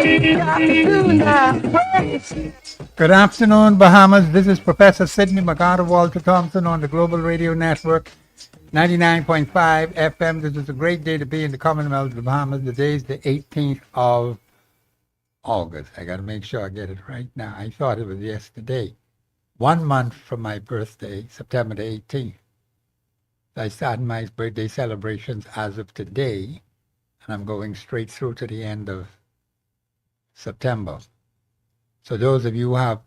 Good afternoon, Bahamas. This is Professor Sidney Walter Thompson on the Global Radio Network, 99.5 FM. This is a great day to be in the Commonwealth of the Bahamas. The day is the 18th of August. I got to make sure I get it right now. I thought it was yesterday. 1 month from my birthday, September the 18th. I started my birthday celebrations as of today, and I'm going straight through to the end of September. So those of you who have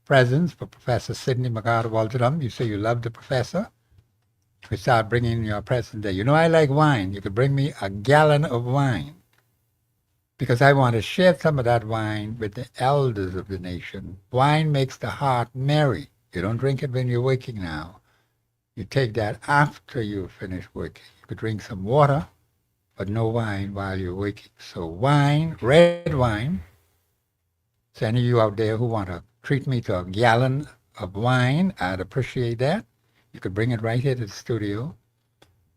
presents for Professor Sidney Walter, you say you love the professor, we start bringing your present there. You know I like wine. You could bring me a gallon of wine because I want to share some of that wine with the elders of the nation. Wine makes the heart merry. You don't drink it when you're waking now. You take that after you finish working. You could drink some water, but no wine while you're waking. So wine, red wine. So any of you out there who want to treat me to a gallon of wine, I'd appreciate that. You could bring it right here to the studio,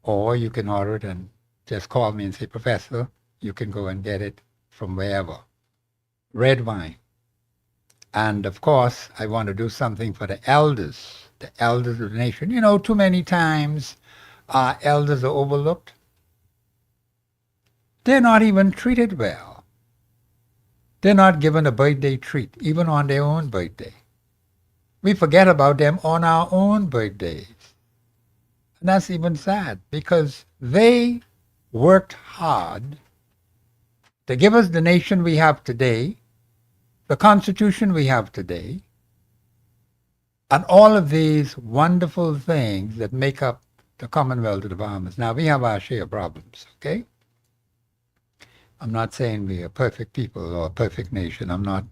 or you can order it and just call me and say, Professor, you can go and get it from wherever. Red wine. And of course, I want to do something for the elders of the nation. You know, too many times our elders are overlooked. They're not even treated well. They're not given a birthday treat, even on their own birthday. We forget about them on our own birthdays. And that's even sad because they worked hard to give us the nation we have today, the Constitution we have today, and all of these wonderful things that make up the Commonwealth of the Bahamas. Now, we have our share of problems, okay? I'm not saying we are perfect people or a perfect nation. I'm not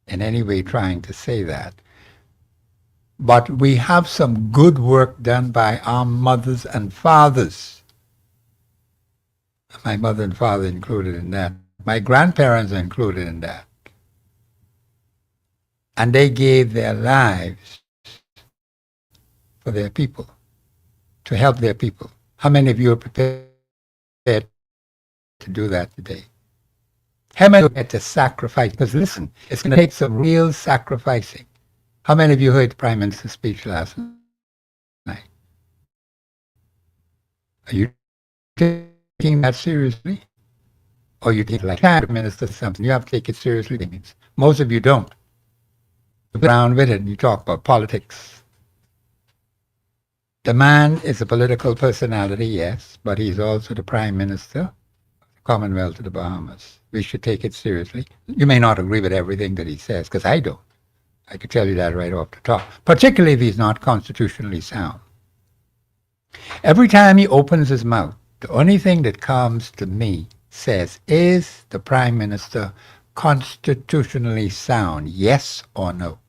in any way trying to say that. But we have some good work done by our mothers and fathers. My mother and father included in that. My grandparents are included in that. And they gave their lives for their people, to help their people. How many of you are prepared to do that today? How many of you are to sacrifice? Because listen, it's going to take some real sacrificing. How many of you heard the Prime Minister's speech last night? Are you taking that seriously? Or you take like Prime Minister something? You have to take it seriously. Most of you don't. You go around with it and you talk about politics. The man is a political personality, yes, but he's also the Prime Minister of the Commonwealth of the Bahamas. We should take it seriously. You may not agree with everything that he says, because I don't. I could tell you that right off the top, particularly if he's not constitutionally sound. Every time he opens his mouth, the only thing that comes to me says, is the Prime Minister constitutionally sound, yes or no?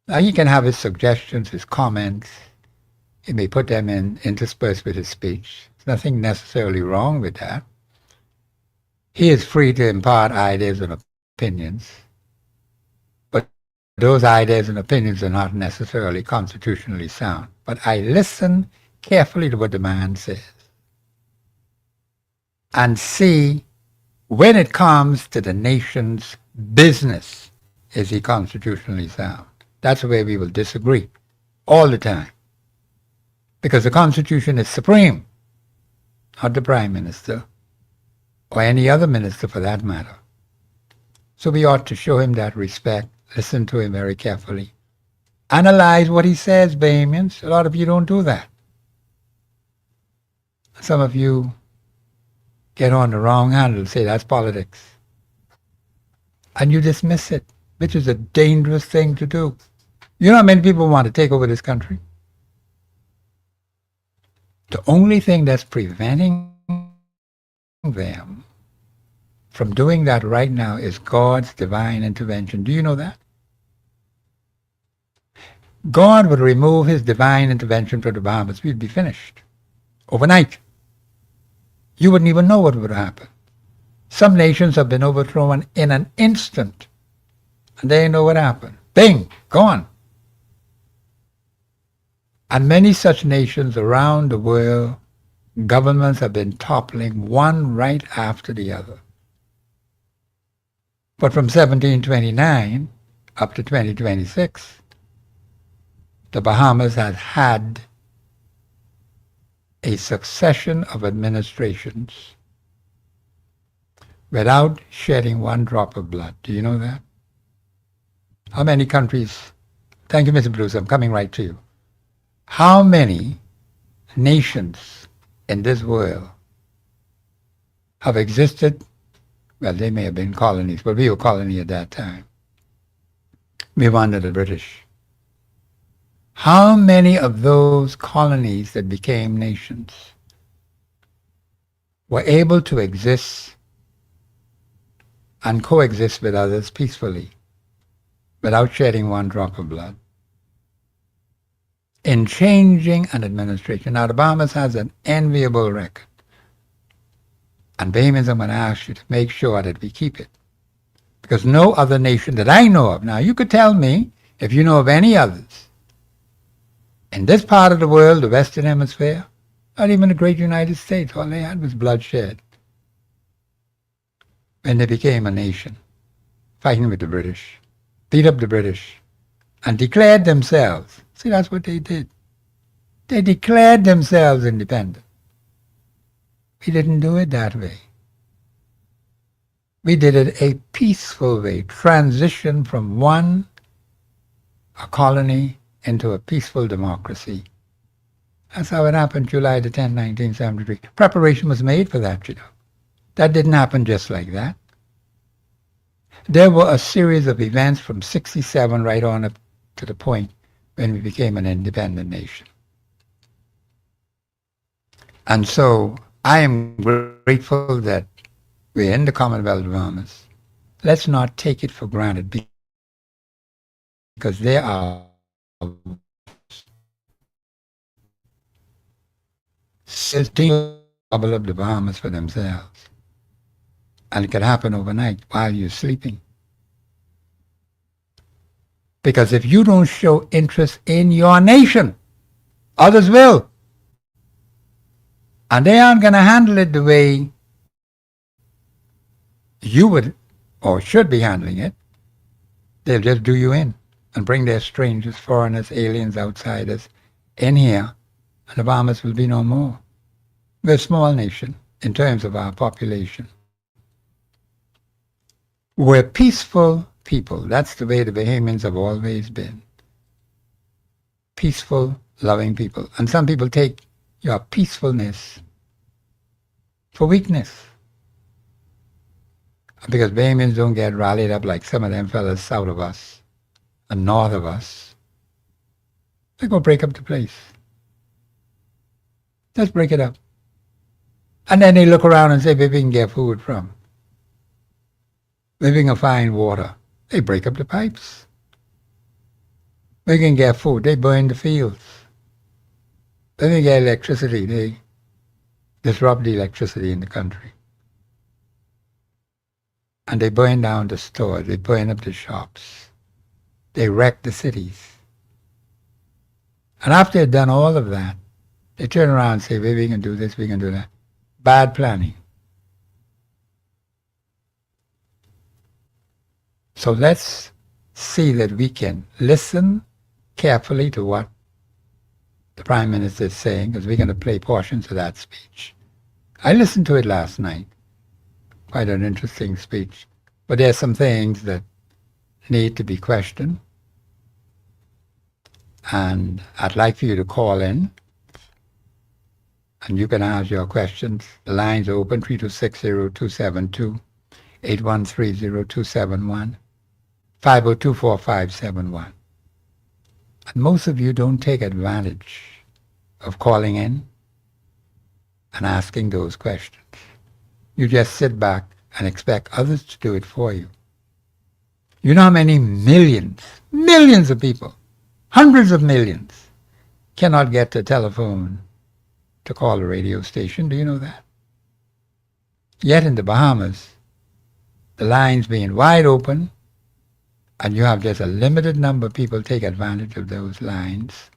Now, he can have his suggestions, his comments. He may put them interspersed with his speech. There's nothing necessarily wrong with that. He is free to impart ideas and opinions. But those ideas and opinions are not necessarily constitutionally sound. But I listen carefully to what the man says and see when it comes to the nation's business, is he constitutionally sound? That's where we will disagree all the time. Because the Constitution is supreme, not the Prime Minister, or any other minister for that matter. So we ought to show him that respect, listen to him very carefully, analyze what he says, Bahamians. A lot of you don't do that. Some of you get on the wrong handle, say that's politics. And you dismiss it, which is a dangerous thing to do. You know how many people want to take over this country? The only thing that's preventing them from doing that right now is God's divine intervention. Do you know that? God would remove his divine intervention from the Bahamas. We'd be finished overnight. You wouldn't even know what would happen. Some nations have been overthrown in an instant, and they know what happened. Bing, gone. And many such nations around the world, governments have been toppling one right after the other. But from 1729 up to 2026, the Bahamas has had a succession of administrations without shedding one drop of blood. Do you know that? How many countries? Thank you, Mr. Bruce. I'm coming right to you. How many nations in this world have existed? Well, they may have been colonies, but we were colony at that time. We were under the British. How many of those colonies that became nations were able to exist and coexist with others peacefully without shedding one drop of blood? In changing an administration. Now, the Bahamas has an enviable record. And Bahamians, I'm going to ask you to make sure that we keep it. Because no other nation that I know of, now you could tell me if you know of any others, in this part of the world, the Western Hemisphere, not even the great United States, all they had was bloodshed when they became a nation, fighting with the British, beat up the British, and declared themselves. See, that's what they did. They declared themselves independent. We didn't do it that way. We did it a peaceful way, transition from a colony into a peaceful democracy. That's how it happened July the 10th, 1973. Preparation was made for that, you know. That didn't happen just like that. There were a series of events from 67 right on up to the point when we became an independent nation. And so I am grateful that we're in the Commonwealth of Bahamas. Let's not take it for granted because they are still bubble up the Bahamas for themselves. And it could happen overnight while you're sleeping. Because if you don't show interest in your nation, others will. And they aren't going to handle it the way you would or should be handling it. They'll just do you in and bring their strangers, foreigners, aliens, outsiders in here, and the Bahamas will be no more. We're a small nation in terms of our population. We're peaceful people. That's the way the Bahamians have always been. Peaceful, loving people. And some people take your peacefulness for weakness. Because Bahamians don't get rallied up like some of them fellas south of us and north of us. They go break up the place. Let's break it up. And then they look around and say, where we can get food from. Where we can find water. They break up the pipes. Where we can get food. They burn the fields. Then they get electricity. They disrupt the electricity in the country. And they burn down the stores. They burn up the shops. They wreck the cities. And after they've done all of that, they turn around and say, well, we can do this, we can do that. Bad planning. So let's see that we can listen carefully to what the Prime Minister is saying, because we're going to play portions of that speech. I listened to it last night. Quite an interesting speech. But there are some things that need to be questioned. And I'd like for you to call in. And you can ask your questions. The lines are open, 326-0272, 813-0271, 502-4571. And most of you don't take advantage of calling in and asking those questions. You just sit back and expect others to do it for you. You know how many millions of people, hundreds of millions, cannot get the telephone to call a radio station? Do you know that? Yet in the Bahamas, the lines being wide open, and you have just a limited number of people take advantage of those lines.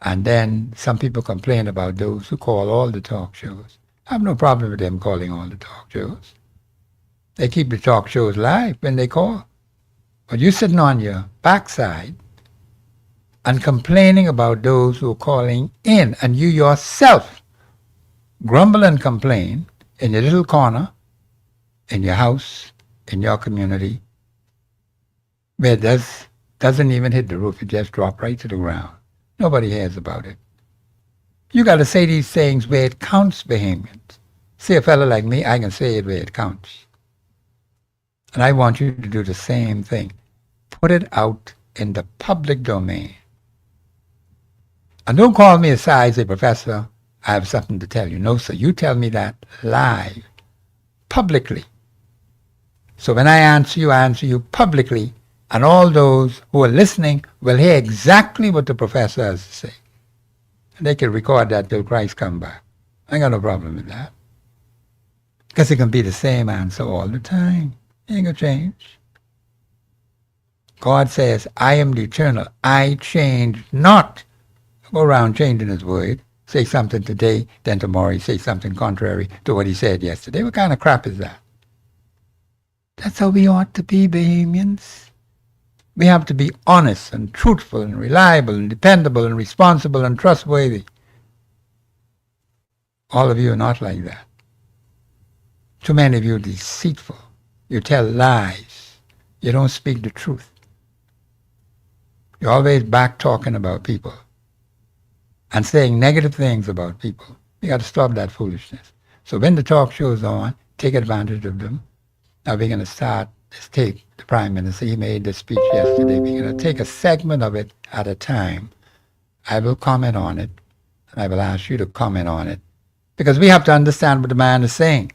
And then some people complain about those who call all the talk shows. I have no problem with them calling all the talk shows. They keep the talk shows live when they call. But you're sitting on your backside and complaining about those who are calling in, and you yourself grumble and complain in your little corner, in your house, in your community, where it doesn't even hit the roof. It just drops right to the ground. Nobody hears about it. You got to say these things where it counts, Bahamians. See, a fellow like me, I can say it where it counts. And I want you to do the same thing. Put it out in the public domain. And don't call me aside and say, Professor, I have something to tell you. No, sir, you tell me that live, publicly. So when I answer you publicly, and all those who are listening will hear exactly what the professor has to say. And they can record that till Christ come back. I ain't got no problem with that. Because it can be the same answer all the time. It ain't gonna change. God says, I am the eternal. I change not. Go around changing his word. Say something today, then tomorrow he say something contrary to what he said yesterday. What kind of crap is that? That's how we ought to be, Bahamians. We have to be honest and truthful and reliable and dependable and responsible and trustworthy. All of you are not like that. Too many of you are deceitful. You tell lies. You don't speak the truth. You're always back talking about people and saying negative things about people. You got to stop that foolishness. So when the talk shows on, take advantage of them. Now we're going to start this tape. The Prime Minister, he made this speech yesterday. We're going to take a segment of it at a time. I will comment on it, and I will ask you to comment on it. Because we have to understand what the man is saying.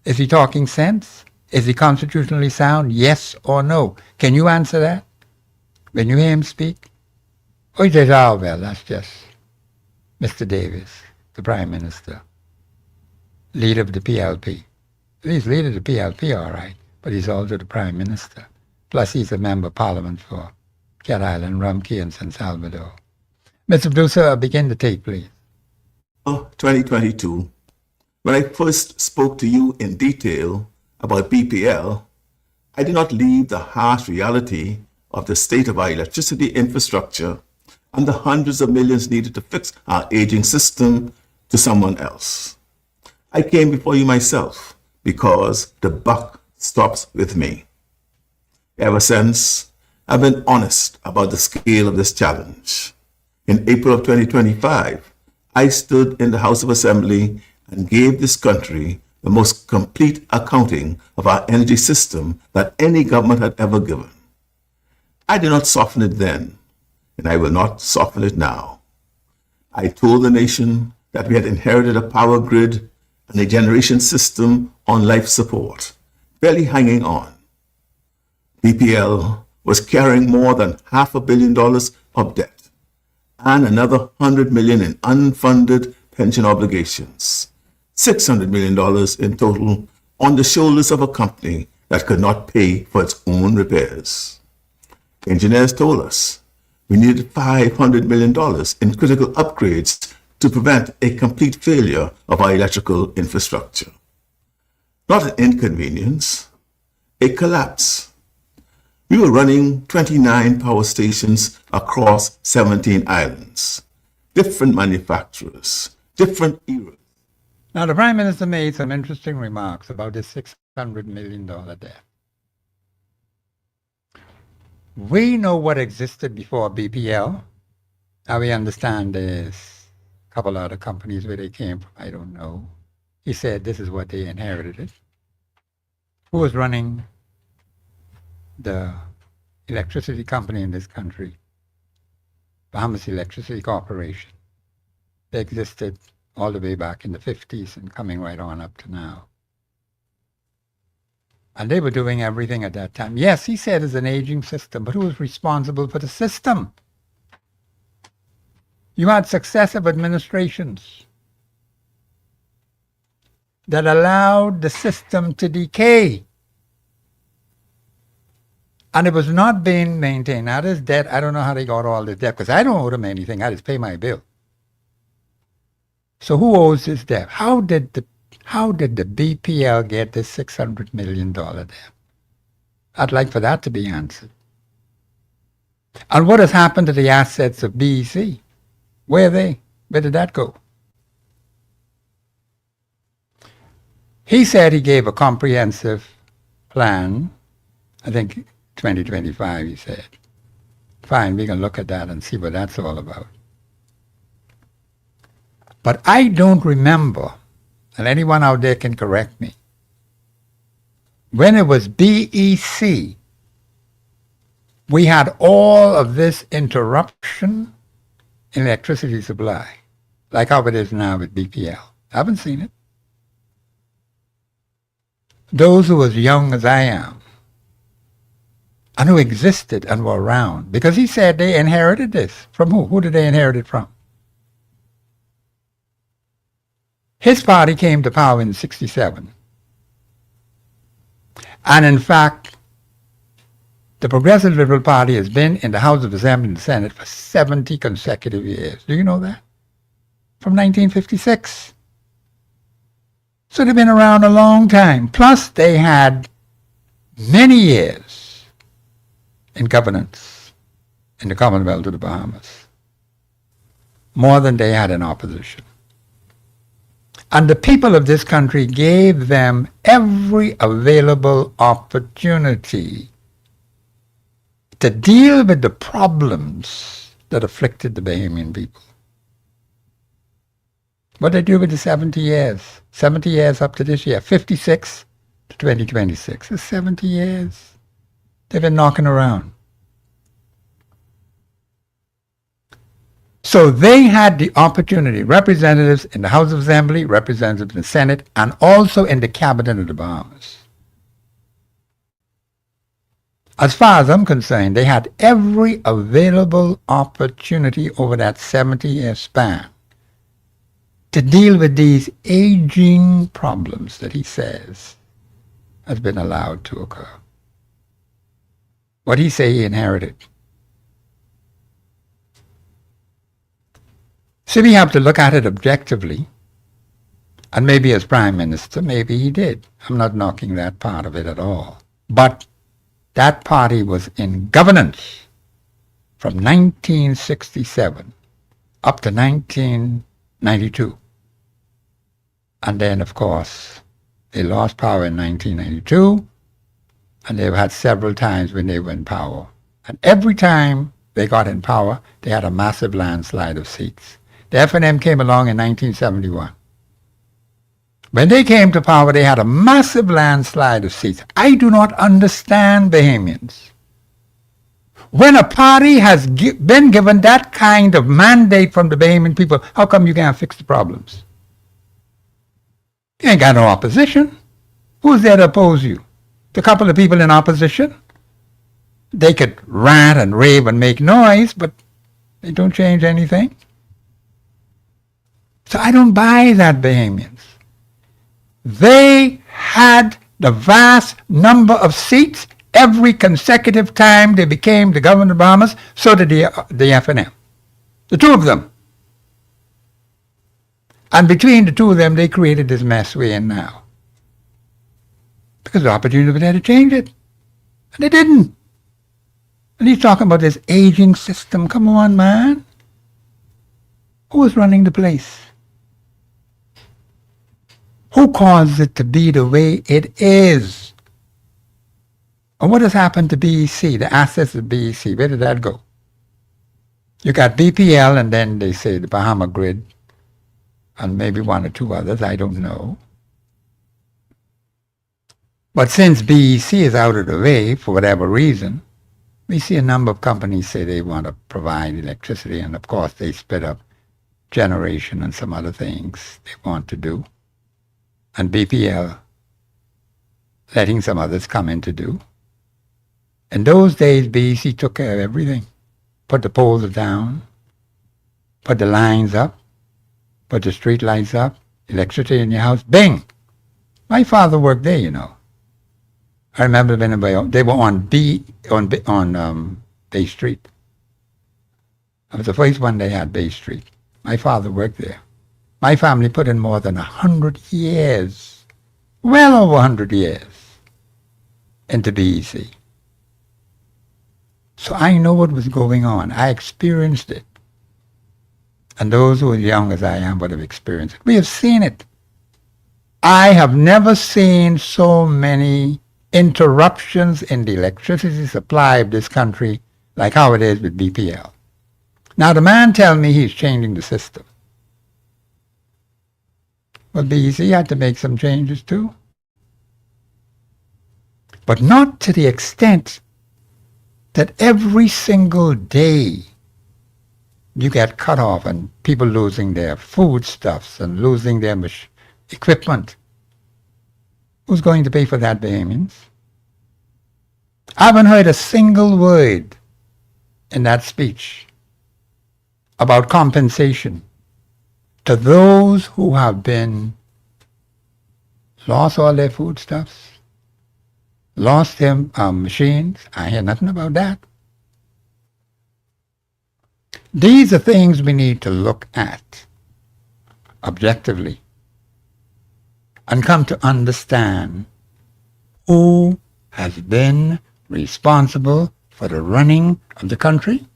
Is he talking sense? Is he constitutionally sound? Yes or no? Can you answer that when you hear him speak? Or he says, oh, well, that's just Mr. Davis, the Prime Minister, leader of the PLP. He's leader of the PLP, all right, but he's also the Prime Minister. Plus, he's a member of Parliament for Cat Island, Rumkey, and San Salvador. Mr. Producer, begin the tape, please. 2022, when I first spoke to you in detail about BPL, I did not leave the harsh reality of the state of our electricity infrastructure and the hundreds of millions needed to fix our aging system to someone else. I came before you myself because the buck stops with me. Ever since, I've been honest about the scale of this challenge. In April of 2025, I stood in the House of Assembly and gave this country the most complete accounting of our energy system that any government had ever given. I did not soften it then, and I will not soften it now. I told the nation that we had inherited a power grid and a generation system on life support, barely hanging on. BPL was carrying more than $500 million of debt and another $100 million in unfunded pension obligations, $600 million in total on the shoulders of a company that could not pay for its own repairs. Engineers told us we needed $500 million in critical upgrades to prevent a complete failure of our electrical infrastructure. Not an inconvenience, a collapse. We were running 29 power stations across 17 islands, different manufacturers, different eras. Now, the Prime Minister made some interesting remarks about this $600 million debt. We know what existed before BPL. Now we understand there's a couple other companies where they came from. I don't know. He said this is what they inherited. Who was running the electricity company in this country? Bahamas Electricity Corporation. They existed all the way back in the 50s and coming right on up to now. And they were doing everything at that time. Yes, he said it's an aging system, but who was responsible for the system? You had successive administrations that allowed the system to decay. And it was not being maintained. Now this debt, I don't know how they got all this debt, because I don't owe them anything. I just pay my bill. So who owes this debt? How How did the BPL get this $600 million debt? I'd like for that to be answered. And what has happened to the assets of BEC? Where are they? Where did that go? He said he gave a comprehensive plan, I think 2025, he said. Fine, we can look at that and see what that's all about. But I don't remember, and anyone out there can correct me, when it was BEC, we had all of this interruption in electricity supply, like how it is now with BPL. I haven't seen it. Those who as young as I am, and who existed and were around, because he said they inherited this. From who? Who did they inherit it from? His party came to power in 1967. And in fact, the Progressive Liberal Party has been in the House of Assembly and the Senate for 70 consecutive years. Do you know that? From 1956. So they've been around a long time. Plus, they had many years in governance in the Commonwealth of the Bahamas. More than they had in opposition. And the people of this country gave them every available opportunity to deal with the problems that afflicted the Bahamian people. What did they do with the 70 years? 70 years up to this year, 56 to 2026. It's 70 years. They've been knocking around. So they had the opportunity, representatives in the House of Assembly, representatives in the Senate, and also in the Cabinet of the Bahamas. As far as I'm concerned, they had every available opportunity over that 70-year span to deal with these aging problems that he says has been allowed to occur. What he say he inherited. So we have to look at it objectively, and maybe as Prime Minister, maybe he did. I'm not knocking that part of it at all. But that party was in governance from 1967 up to 1992. And then, of course, they lost power in 1992, and they've had several times when they were in power. And every time they got in power, they had a massive landslide of seats. The F&M came along in 1971. When they came to power, they had a massive landslide of seats. I do not understand Bahamians. When a party has been given that kind of mandate from the Bahamian people, how come you can't fix the problems? You ain't got no opposition. Who's there to oppose you? The couple of people in opposition? They could rant and rave and make noise, but they don't change anything. So I don't buy that, Bahamians. They had the vast number of seats every consecutive time they became the government of the Bahamas, so did the F&M. The two of them. And between the two of them, they created this mess we're in now. Because the opportunity was there to change it. And they didn't. And he's talking about this aging system. Come on, man. Who was running the place? Who caused it to be the way it is? And what has happened to BEC, the assets of BEC? Where did that go? You got BPL, and then they say the Bahama Grid, and maybe one or two others, I don't know. But since BEC is out of the way, for whatever reason, we see a number of companies say they want to provide electricity, and of course they split up generation and some other things they want to do. And BPL letting some others come in to do. In those days, BEC took care of everything. Put the poles down, put the lines up, put the street lights up, electricity in your house, bing! My father worked there, you know. I remember when they were on Bay Street. I was the first one they had, Bay Street. My father worked there. My family put in more than 100 years, well over 100 years, into BEC. So I know what was going on. I experienced it. And those who are young as I am would have experienced it. We have seen it. I have never seen so many interruptions in the electricity supply of this country like how it is with BPL. Now the man tell me he's changing the system. Well, BEC had to make some changes too. But not to the extent that every single day you get cut off and people losing their foodstuffs and losing their equipment. Who's going to pay for that, Bahamians? I haven't heard a single word in that speech about compensation to those who have been lost all their foodstuffs, lost their machines. I hear nothing about that. These are things we need to look at objectively and come to understand who has been responsible for the running of the country.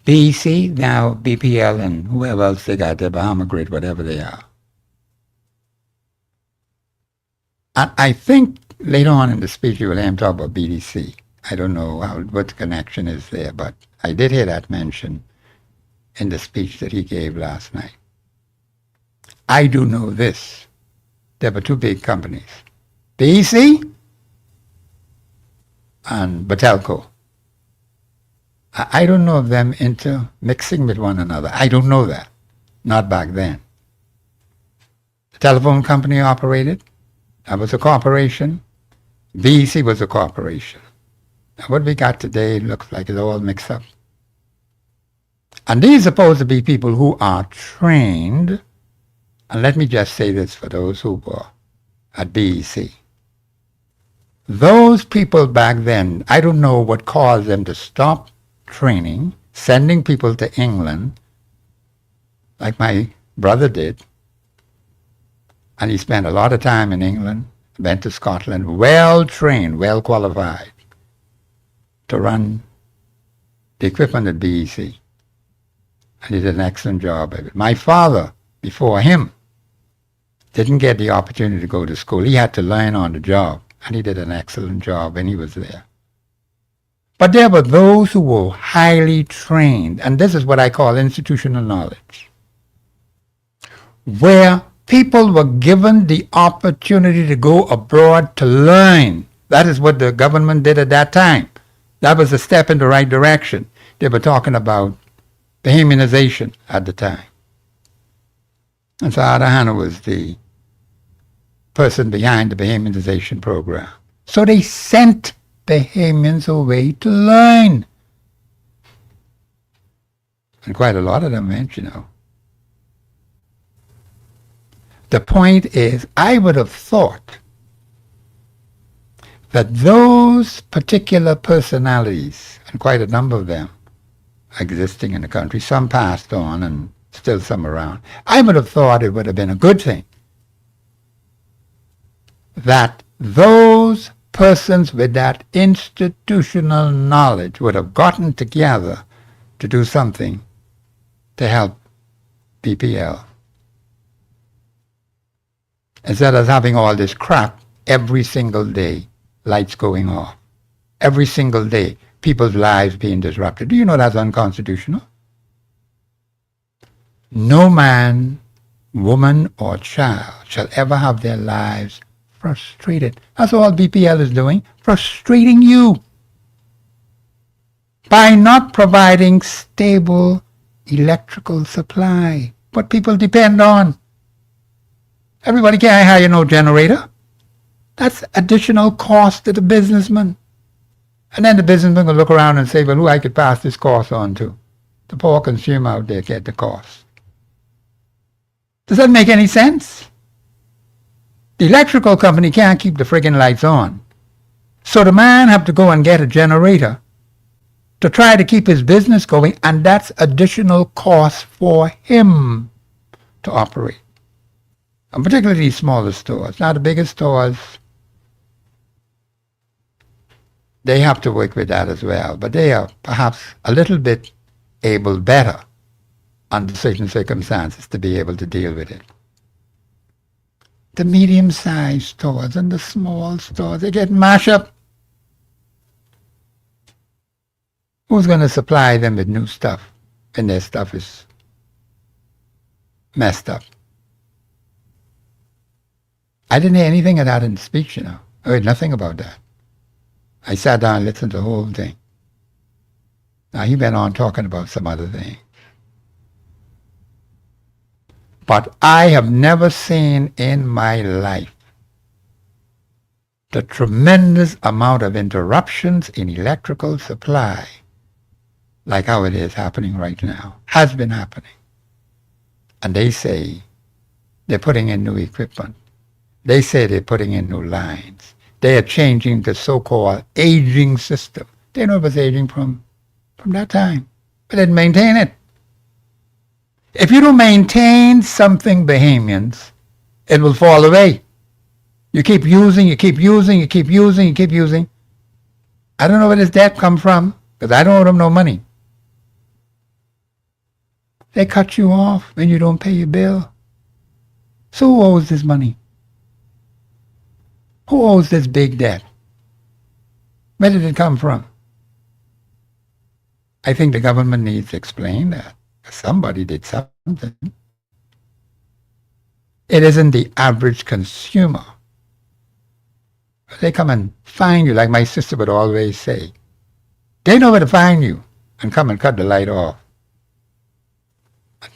BEC, now BPL, and whoever else they got there, Bahama Grid, whatever they are. And I think later on in the speech you will hear him talk about BDC. I don't know what the connection is there, but I did hear that mentioned in the speech that he gave last night. I do know this. There were two big companies, BEC and Batelco. I don't know of them intermixing with one another. I don't know that. Not back then. The telephone company operated. That was a corporation. BEC was a corporation. Now what we got today looks like it's all mixed up. And these are supposed to be people who are trained. And let me just say this for those who were at BEC. Those people back then, I don't know what caused them to stop training, sending people to England, like my brother did. And he spent a lot of time in England, went to Scotland, well trained, well qualified to run the equipment at BEC. And he did an excellent job of it. My father, before him, didn't get the opportunity to go to school. He had to learn on the job, and he did an excellent job when he was there. But there were those who were highly trained, and this is what I call institutional knowledge, where people were given the opportunity to go abroad to learn. That is what the government did at that time. That was a step in the right direction. They were talking about Bahamianization at the time. And so Adahana was the person behind the Bahamianization program. So they sent Bahamians away to learn. And quite a lot of them went, you know. The point is, I would have thought that those particular personalities, and quite a number of them existing in the country, some passed on and still some around, I would have thought it would have been a good thing that those persons with that institutional knowledge would have gotten together to do something to help BPL. Instead of having all this crap every single day, lights going off. Every single day, people's lives being disrupted. Do you know that's unconstitutional? No man, woman, or child shall ever have their lives frustrated. That's all BPL is doing, frustrating you by not providing stable electrical supply, what people depend on. Everybody can't hire no generator. That's additional cost to the businessman. And then the businessman will look around and say, well, who I could pass this cost on to? The poor consumer out there get the cost. Does that make any sense? The electrical company can't keep the friggin' lights on. So the man have to go and get a generator to try to keep his business going, and that's additional cost for him. to operate. And particularly these smaller stores. Now the bigger stores, they have to work with that as well, but they are perhaps a little bit better under certain circumstances to be able to deal with it. The medium-sized stores and the small stores, they get mashed up. Who's going to supply them with new stuff when their stuff is messed up? I didn't hear anything of that in the speech, I heard nothing about that. I sat down and listened to the whole thing. Now, he went on talking about some other thing. But I have never seen in my life the tremendous amount of interruptions in electrical supply like how it is happening right now, has been happening. And they say they're putting in new equipment. They say they're putting in new lines. They are changing the so-called aging system. They know it was aging from that time, but they didn't maintain it. If you don't maintain something, Bahamians, it will fall away. You keep using. I don't know where this debt come from, because I don't owe them no money. They cut you off when you don't pay your bill. So who owes this money? Who owes this big debt? Where did it come from? I think the government needs to explain that. Somebody did something. It isn't the average consumer. They come and find you, like my sister would always say. They know where to find you and come and cut the light off.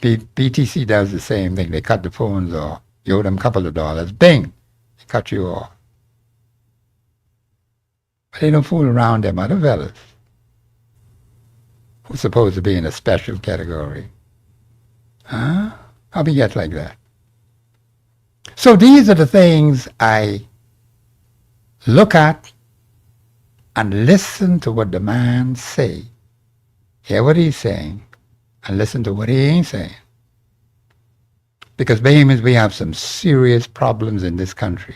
BTC does the same thing. They cut the phones off. You owe them a couple of dollars. Bing! They cut you off. But they don't fool around them other fellas who's supposed to be in a special category. Huh? How we get like that? So these are the things I look at and listen to what the man say. Hear what he's saying and listen to what he ain't saying. Because Bahamians, we have some serious problems in this country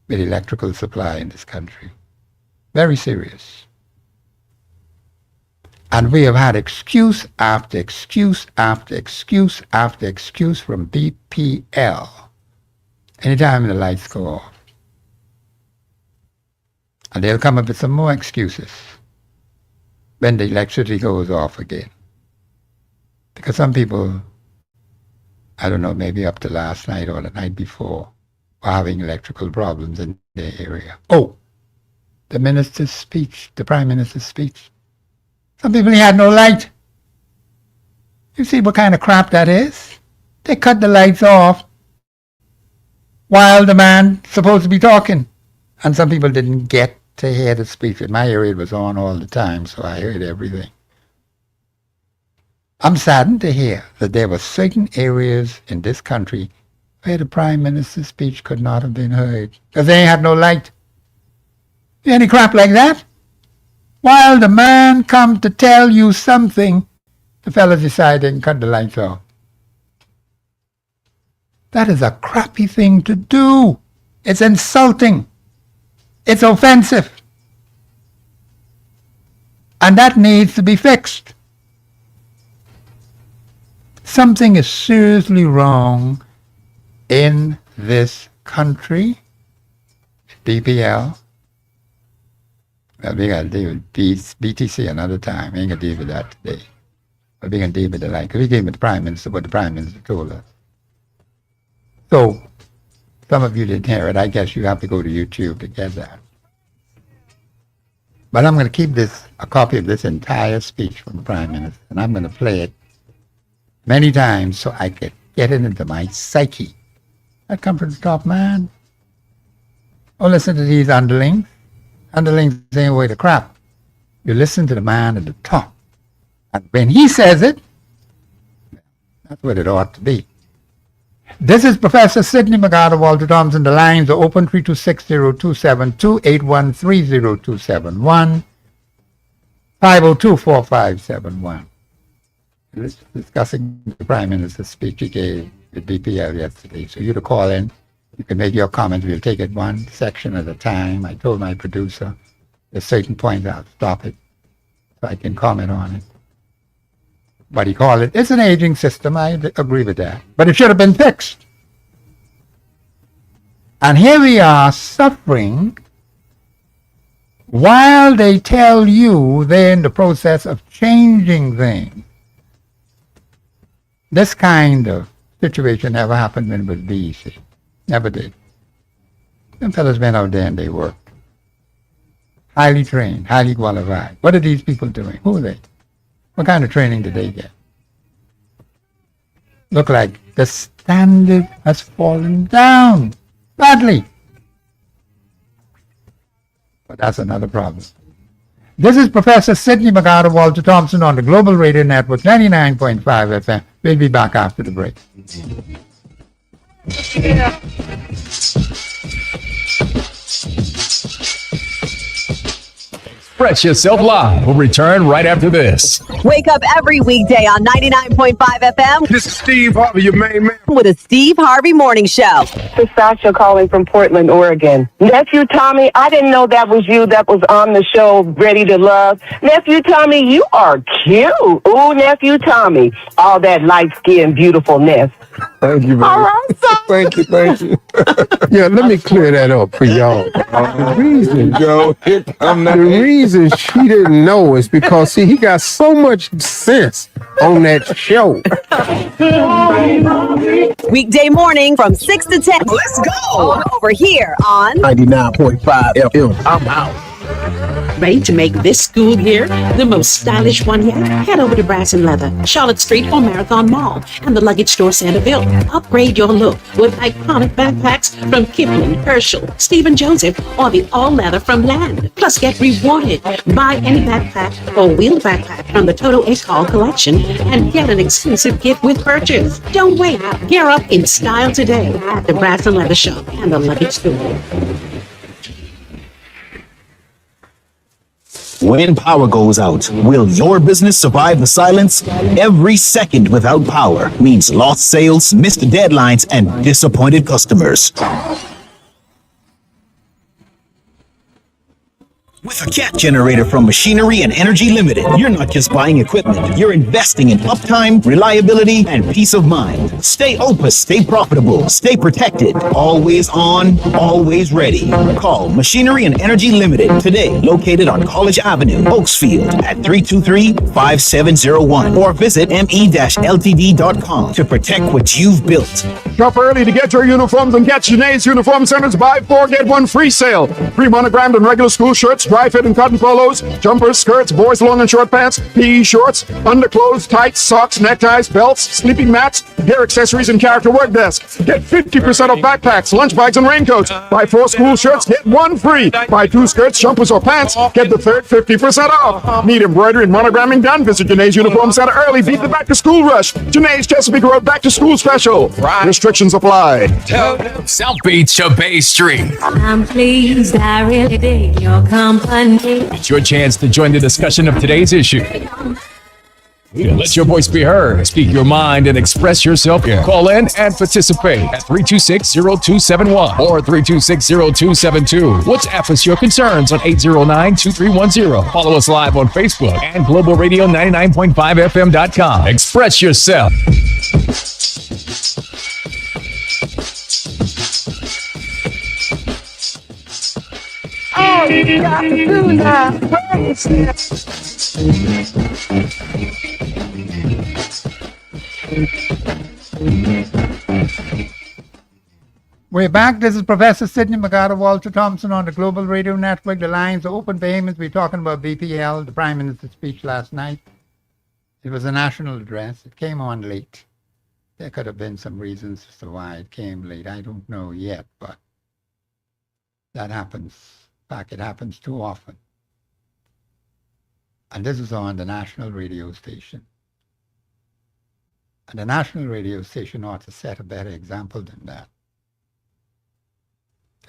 with electrical supply in this country. Very serious. And we have had excuse after excuse after excuse after excuse from BPL anytime the lights go off. And they'll come up with some more excuses when the electricity goes off again. Because some people, I don't know, maybe up to last night or the night before, were having electrical problems in their area. Oh, the minister's speech, the prime minister's speech. Some people, he had no light. You see what kind of crap that is? They cut the lights off while the man's supposed to be talking. And some people didn't get to hear the speech. In my area, it was on all the time, so I heard everything. I'm saddened to hear that there were certain areas in this country where the prime minister's speech could not have been heard because they had no light. Any crap like that? While the man come to tell you something, the fellas decide they can cut the lights off. That is a crappy thing to do. It's insulting. It's offensive. And that needs to be fixed. Something is seriously wrong in this country. BPL. Well, we got to deal with BTC another time. We ain't going to deal with that today. But we're going to deal with the light. Because we deal with the Prime Minister, what the Prime Minister told us. So, some of you didn't hear it. I guess you have to go to YouTube to get that. But I'm going to keep a copy of this entire speech from the Prime Minister, and I'm going to play it many times so I can get it into my psyche. That comes from the top man. Oh, listen to these underlings. Underlings ain't worth a crap. You listen to the man at the top. And when he says it, that's what it ought to be. This is Professor Sidney McArthur, Walter Thompson. The lines are open 326-0272, 813-0271, 502-4571. Discussing the Prime Minister's speech he gave with BPL yesterday. So you to call in. You can make your comments. We'll take it one section at a time. I told my producer at certain points I'll stop it so I can comment on it. But he called it, it's an aging system. I agree with that. But it should have been fixed. And here we are suffering while they tell you they're in the process of changing things. This kind of situation never happened when it was BEC. Never did. Them fellas went out there and they worked. Highly trained, highly qualified. What are these people doing? Who are they? What kind of training did they get? Look like the standard has fallen down badly. But that's another problem. This is Professor Sidney McGarr, Walter Thompson on the Global Radio Network, 99.5 FM. We'll be back after the break. Yeah. Express Yourself Live will return right after this. Wake up every weekday on 99.5 FM. This is Steve Harvey, your main man. With a Steve Harvey Morning Show. This is Sasha calling from Portland, Oregon. Nephew Tommy, I didn't know that was you that was on the show, Ready to Love. Nephew Tommy, you are cute. Ooh, Nephew Tommy. All that light-skinned beautifulness. Thank you, man. All right, son. Thank you. Yeah, let me clear that up for y'all. The reason she didn't know is because, see, he got so much sense on that show. Weekday morning from 6 to 10. Let's go. Over here on 99.5 FM. I'm out. Ready to make this school year the most stylish one yet? Head over to Brass and Leather, Charlotte Street or Marathon Mall, and the Luggage Store Centerville. Upgrade your look with iconic backpacks from Kipling, Herschel, Stephen Joseph, or the all-leather from Land. Plus, get rewarded. Buy any backpack or wheeled backpack from the Toto Ecol collection and get an exclusive gift with purchase. Don't wait. Gear up in style today at the Brass and Leather Shop and the Luggage Store. When power goes out, will your business survive the silence? Every second without power means lost sales, missed deadlines, and disappointed customers. With a cat generator from Machinery and Energy Limited, you're not just buying equipment, you're investing in uptime, reliability, and peace of mind. Stay Opus, stay profitable, stay protected, always on, always ready. Call Machinery and Energy Limited today, located on College Avenue, Oaksfield, at 323-5701, or visit me-ltd.com to protect what you've built. Shop early to get your uniforms and get Janae's Uniform Center's buy 4 get 1 free sale. Free monogrammed and regular school shirts, dry fit and cotton polos, jumpers, skirts, boys long and short pants, PE shorts, underclothes, tights, socks, neckties, belts, sleeping mats, hair accessories, and character work desks. Get 50% off backpacks, lunch bags, and raincoats. Buy 4 school shirts, get 1 free. Buy 2 skirts, jumpers, or pants, get the third 50% off. Need embroidery and monogramming done? Visit Janae's Uniform Center early. Beat the back-to-school rush. Janae's Chesapeake Road back-to-school special. Restrictions apply. South Beach to Bay Street. I'm pleased, I really dig your company. It's your chance to join the discussion of today's issue. Let your voice be heard. Speak your mind and express yourself. Call in and participate at 326-0271 or 326-0272. WhatsApp us your concerns on 809-2310. Follow us live on Facebook and globalradio99.5fm.com. Express yourself. All you got to do now. We're back. This is Professor Sidney McGarr, Walter Thompson on the Global Radio Network. The lines are open for payments. We're talking about BPL, the Prime Minister's speech last night. It was a national address. It came on late. There could have been some reasons as to why it came late. I don't know yet, but that happens. In fact, it happens too often. And this is on the national radio station. And the national radio station ought to set a better example than that.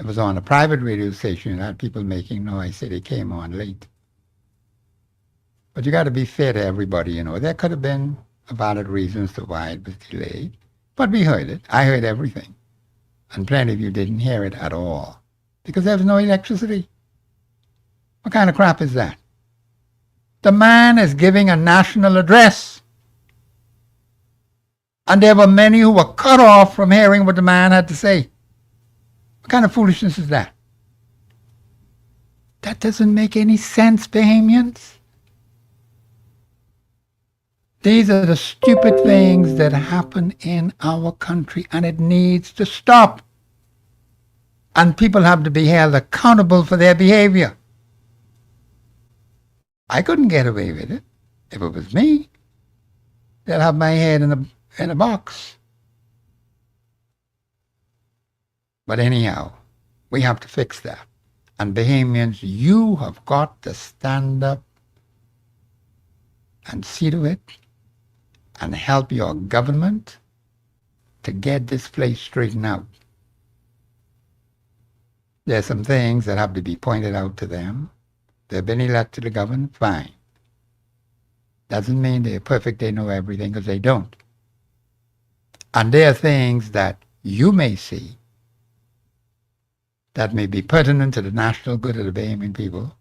It was on a private radio station and had people making noise, say they came on late. But you got to be fair to everybody, you know. There could have been a valid reason as to why it was delayed. But we heard it. I heard everything. And plenty of you didn't hear it at all. Because there was no electricity. What kind of crap is that? The man is giving a national address. And there were many who were cut off from hearing what the man had to say. What kind of foolishness is that? That doesn't make any sense, Bahamians. These are the stupid things that happen in our country, and it needs to stop. And people have to be held accountable for their behavior. I couldn't get away with it. If it was me, they'd have my head in a box. But anyhow, we have to fix that. And Bahamians, you have got to stand up and see to it and help your government to get this place straightened out. There are some things that have to be pointed out to them. They've been elected to govern, fine. Doesn't mean they're perfect, they know everything, because they don't. And there are things that you may see that may be pertinent to the national good of the Bahamian people,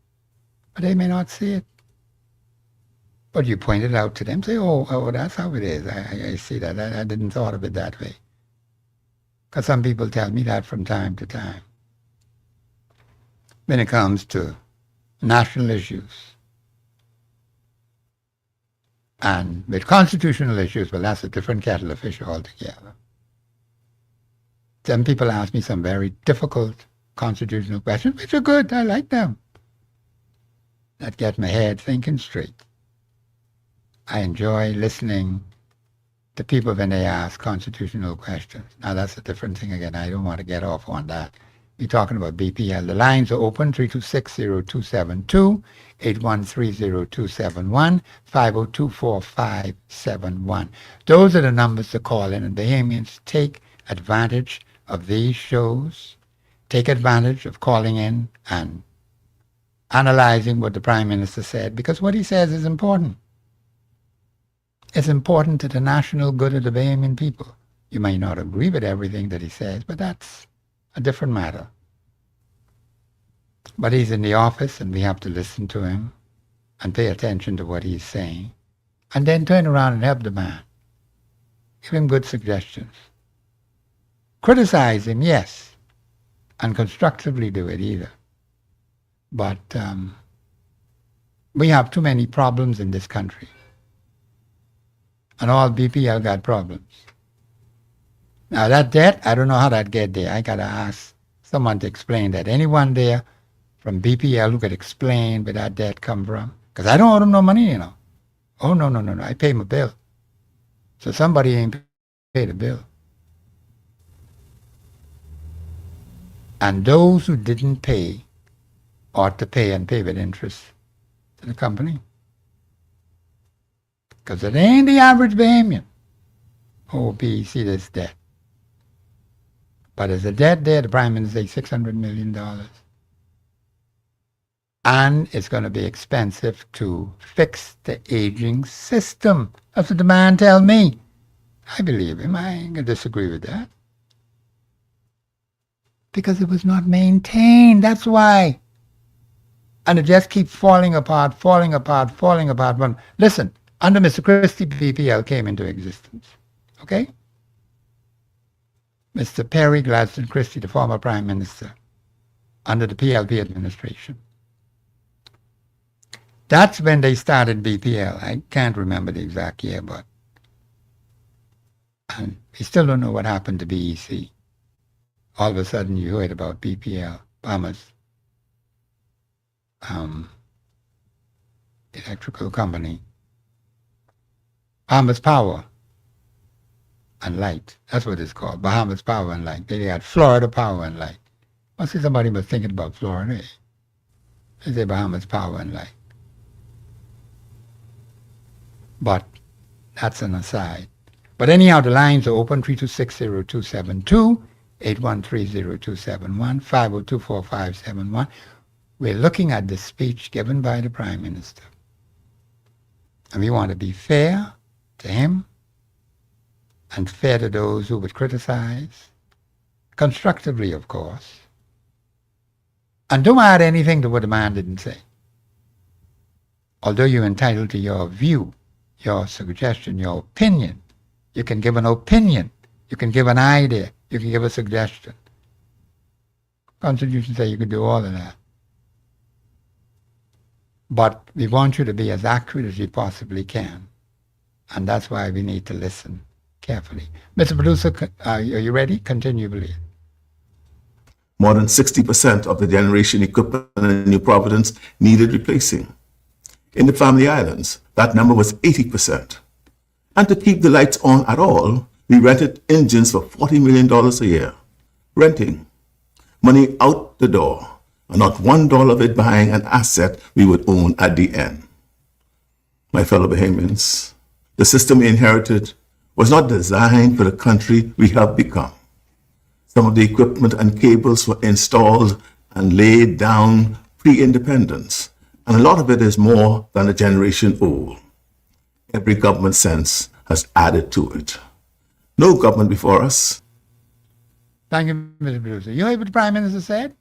but they may not see it. But you point it out to them, say, oh, that's how it is. I see that. I didn't thought of it that way. Because some people tell me that from time to time. When it comes to national issues. And with constitutional issues, well, that's a different kettle of fish altogether. Some people ask me some very difficult constitutional questions, which are good. I like them. That get my head thinking straight. I enjoy listening to people when they ask constitutional questions. Now, that's a different thing again. I don't want to get off on that. We're talking about BPL. The lines are open, 326-0272, 813-0271, 502-4571. Those are the numbers to call in. And Bahamians, take advantage of these shows. Take advantage of calling in and analyzing what the Prime Minister said, because what he says is important. It's important to the national good of the Bahamian people. You may not agree with everything that he says, but that's a different matter. But he's in the office, and we have to listen to him and pay attention to what he's saying, and then turn around and help the man. Give him good suggestions. Criticize him, yes, and constructively do it either. But we have too many problems in this country. And all BPL got problems. Now that debt, I don't know how that get there. I got to ask someone to explain that. Anyone there from BPL who could explain where that debt come from? Because I don't owe them no money, you know. Oh, no. I pay my bill. So somebody ain't paid the bill. And those who didn't pay ought to pay, and pay with interest to the company. Because it ain't the average Bahamian who see this debt. But there's a debt there, the Prime Minister says $600 million. And it's going to be expensive to fix the aging system. That's what the man tells me. I believe him. I ain't going to disagree with that. Because it was not maintained. That's why. And it just keeps falling apart. But listen, under Mr. Christie, BPL came into existence. Okay? Mr. Perry Gladstone Christie, the former Prime Minister, under the PLP administration. That's when they started BPL. I can't remember the exact year, but and we still don't know what happened to BEC. All of a sudden you heard about BPL, Bahamas Electrical Company, Bahamas Power and Light. That's what it's called, Bahamas Power and Light. They had Florida Power and Light. I see somebody was thinking about Florida. They say Bahamas Power and Light. But that's an aside. But anyhow, the lines are open, 326-0272, 813-0271, 502-4571. We're looking at the speech given by the Prime Minister. And we want to be fair to him and fair to those who would criticize, constructively, of course. And don't add anything to what the man didn't say. Although you're entitled to your view, your suggestion, your opinion. You can give an opinion. You can give an idea. You can give a suggestion. Constitution says you can do all of that. But we want you to be as accurate as you possibly can. And that's why we need to listen carefully. Mr. Producer, are you ready? Continue, please. More than 60% of the generation equipment in New Providence needed replacing. In the Family Islands, that number was 80%. And to keep the lights on at all, we rented engines for $40 million a year. Renting. Money out the door, and not $1 of it buying an asset we would own at the end. My fellow Bahamians, the system we inherited was not designed for the country we have become. Some of the equipment and cables were installed and laid down pre-independence, and a lot of it is more than a generation old. Every government since has added to it. No government before us. Thank you, Mr. Producer. You heard what the Prime Minister said?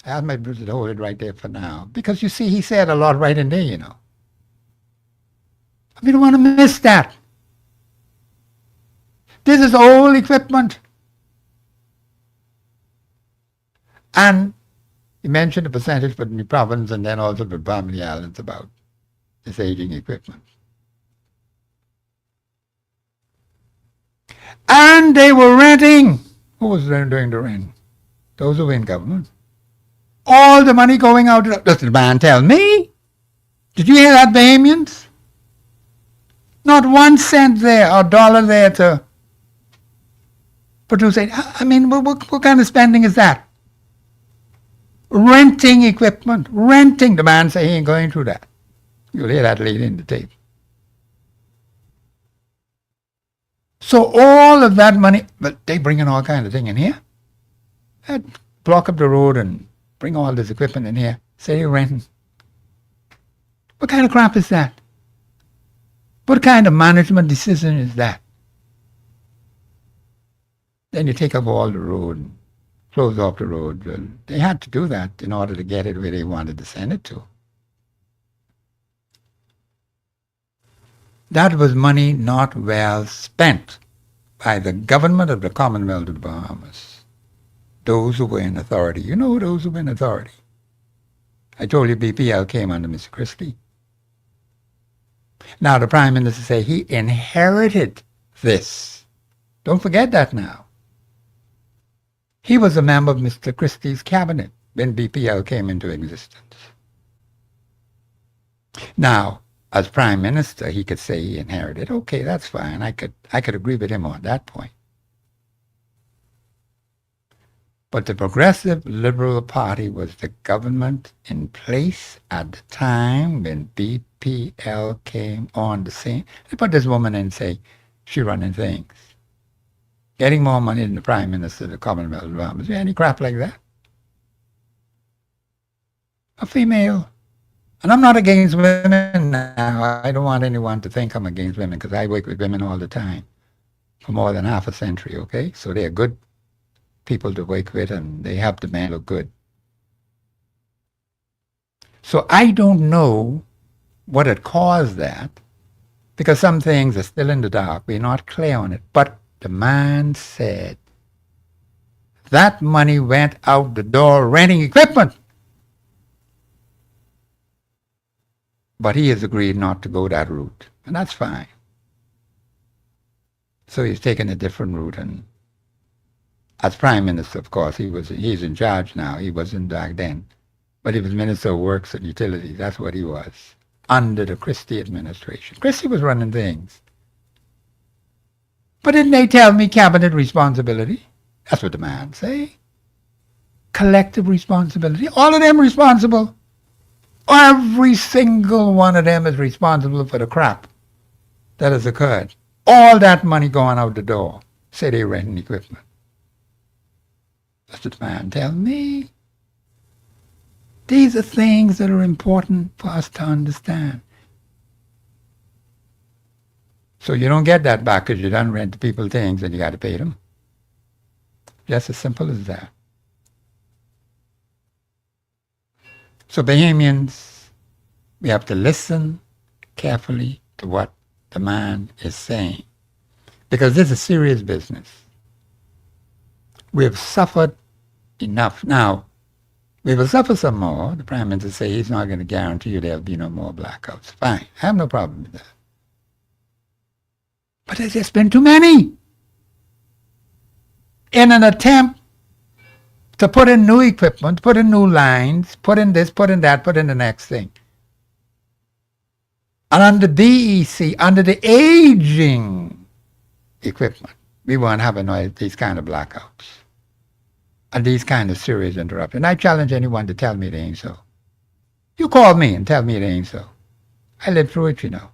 I asked my producer to hold it right there for now. Because you see, he said a lot right in there, you know. We don't want to miss that. This is old equipment. And he mentioned the percentage for the New Province and then also the Family Islands about this aging equipment. And they were renting. Who was doing the rent? Those who were in government. All the money going out. Does the man tell me? Did you hear that, Bahamians? Not 1 cent there or dollar there to produce it. I mean, what kind of spending is that? Renting equipment. Renting. The man say he ain't going through that. You'll hear that later in the tape. So all of that money, but they bring in all kinds of thing in here. They'd block up the road and bring all this equipment in here. Say you're renting. What kind of crap is that? What kind of management decision is that? Then you take up all the road and close off the road. Well, they had to do that in order to get it where they wanted to send it to. That was money not well spent by the government of the Commonwealth of the Bahamas. Those who were in authority. You know those who were in authority. I told you BPL came under Mr. Christie. Now the Prime Minister say he inherited this. Don't forget that now. He was a member of Mr. Christie's cabinet when BPL came into existence. Now, as Prime Minister, he could say he inherited. Okay, that's fine. I could agree with him on that point. But the Progressive Liberal Party was the government in place at the time when BPL came on the scene. They put this woman in and say, she running things. Getting more money than the Prime Minister of the Commonwealth of the Bahamas. Any crap like that? A female. And I'm not against women now. I don't want anyone to think I'm against women because I work with women all the time for more than half a century, okay? So they're good people to work with and they help the men look good. So I don't know what had caused that because some things are still in the dark. We're not clear on it. But the man said that money went out the door renting equipment. But he has agreed not to go that route, and that's fine. So he's taken a different route, and as Prime Minister, of course, he's in charge now. He wasn't back then, but he was Minister of Works and Utilities. That's what he was under the Christie administration. Christie was running things. But didn't they tell me cabinet responsibility? That's what the man say. Collective responsibility. All of them responsible. Every single one of them is responsible for the crap that has occurred. All that money going out the door. Say they renting equipment. That's what the man tell me. These are things that are important for us to understand. So you don't get that back because you done rent people things and you got to pay them. Just as simple as that. So Bahamians, we have to listen carefully to what the man is saying, because this is serious business. We have suffered enough. Now, we will suffer some more. The Prime Minister say he's not going to guarantee you there'll be no more blackouts. Fine, I have no problem with that. But there's just been too many. In an attempt to put in new equipment, put in new lines, put in this, put in that, put in the next thing. And under DEC, under the aging equipment, we won't have these kind of blackouts and these kind of serious interruptions. I challenge anyone to tell me it ain't so. You call me and tell me it ain't so. I lived through it, you know.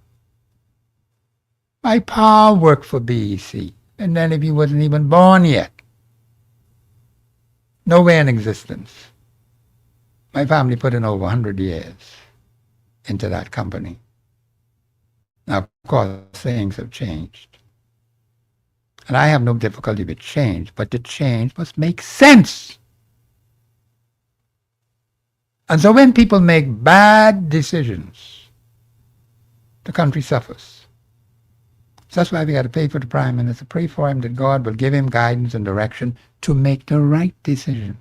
My pa worked for BEC, and then if he wasn't even born yet, nowhere in existence. My family put in over 100 years into that company. Now, of course, things have changed. And I have no difficulty with change, but the change must make sense. And so when people make bad decisions, the country suffers. So that's why we got to pray for the Prime Minister, pray for him that God will give him guidance and direction to make the right decision.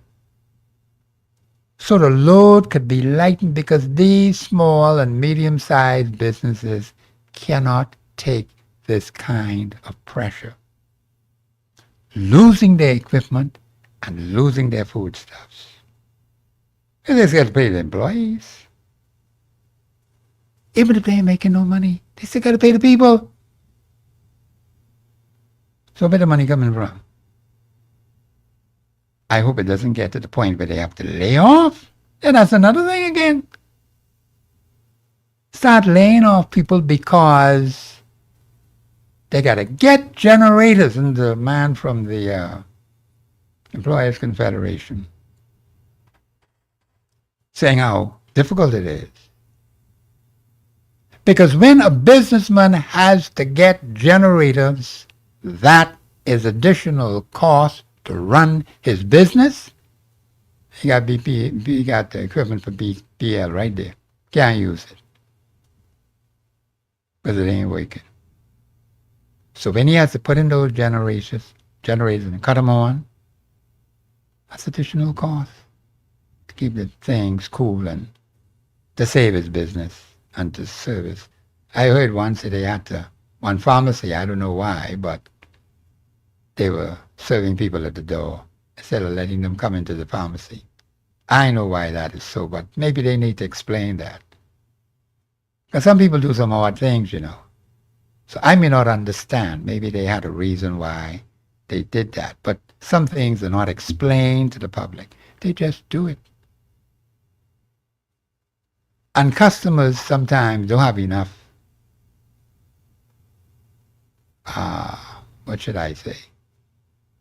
So the load could be lightened, because these small and medium-sized businesses cannot take this kind of pressure. Losing their equipment and losing their foodstuffs. They just got to pay the employees. Even if they ain't making no money, they still got to pay the people. So where the money coming from? I hope it doesn't get to the point where they have to lay off. And that's another thing again. Start laying off people because they got to get generators. And the man from the Employers Confederation saying how difficult it is. Because when a businessman has to get generators, that is additional cost to run his business. He got he got the equipment for BPL right there. Can't use it because it ain't working. So when he has to put in those generators and cut them on, that's additional cost to keep the things cool and to save his business and to service. I heard once that they had to, one pharmacy, I don't know why, but they were serving people at the door instead of letting them come into the pharmacy. I know why that is so, but maybe they need to explain that. Because some people do some odd things, you know. So I may not understand. Maybe they had a reason why they did that. But some things are not explained to the public. They just do it. And customers sometimes don't have enough, what should I say?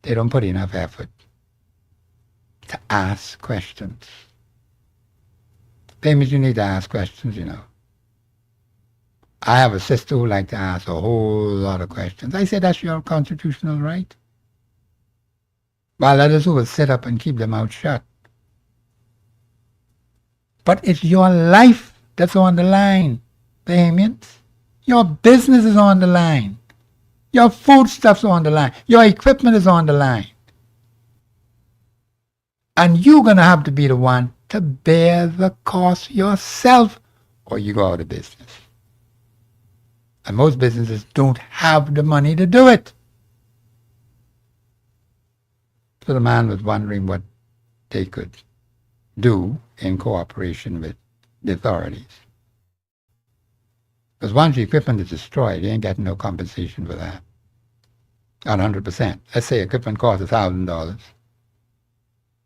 They don't put enough effort to ask questions. Payments, you need to ask questions, you know. I have a sister who likes to ask a whole lot of questions. I said, that's your constitutional right. While others who will sit up and keep their mouth shut. But it's your life that's on the line, Bahamians. Your business is on the line. Your foodstuff's on the line. Your equipment is on the line. And you're going to have to be the one to bear the cost yourself, or you go out of business. And most businesses don't have the money to do it. So the man was wondering what they could do in cooperation with the authorities. Because once the equipment is destroyed, you ain't getting no compensation for that. Not 100%. Let's say equipment costs $1,000.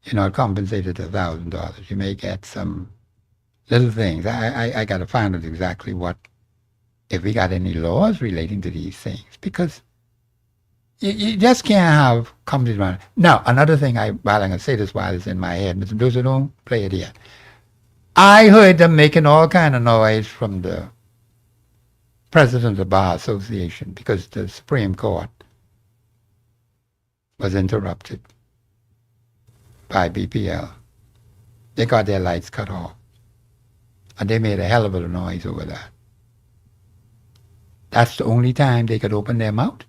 You're not compensated $1,000. You may get some little things. I got to find out exactly what, if we got any laws relating to these things. Because you just can't have companies running. Now, another thing, I'm going to say this while it's in my head. Mr. Bruce, don't play it yet. I heard them making all kind of noise from the president of the Bar Association because the Supreme Court was interrupted by BPL. They got their lights cut off. And they made a hell of a noise over that. That's the only time they could open their mouth.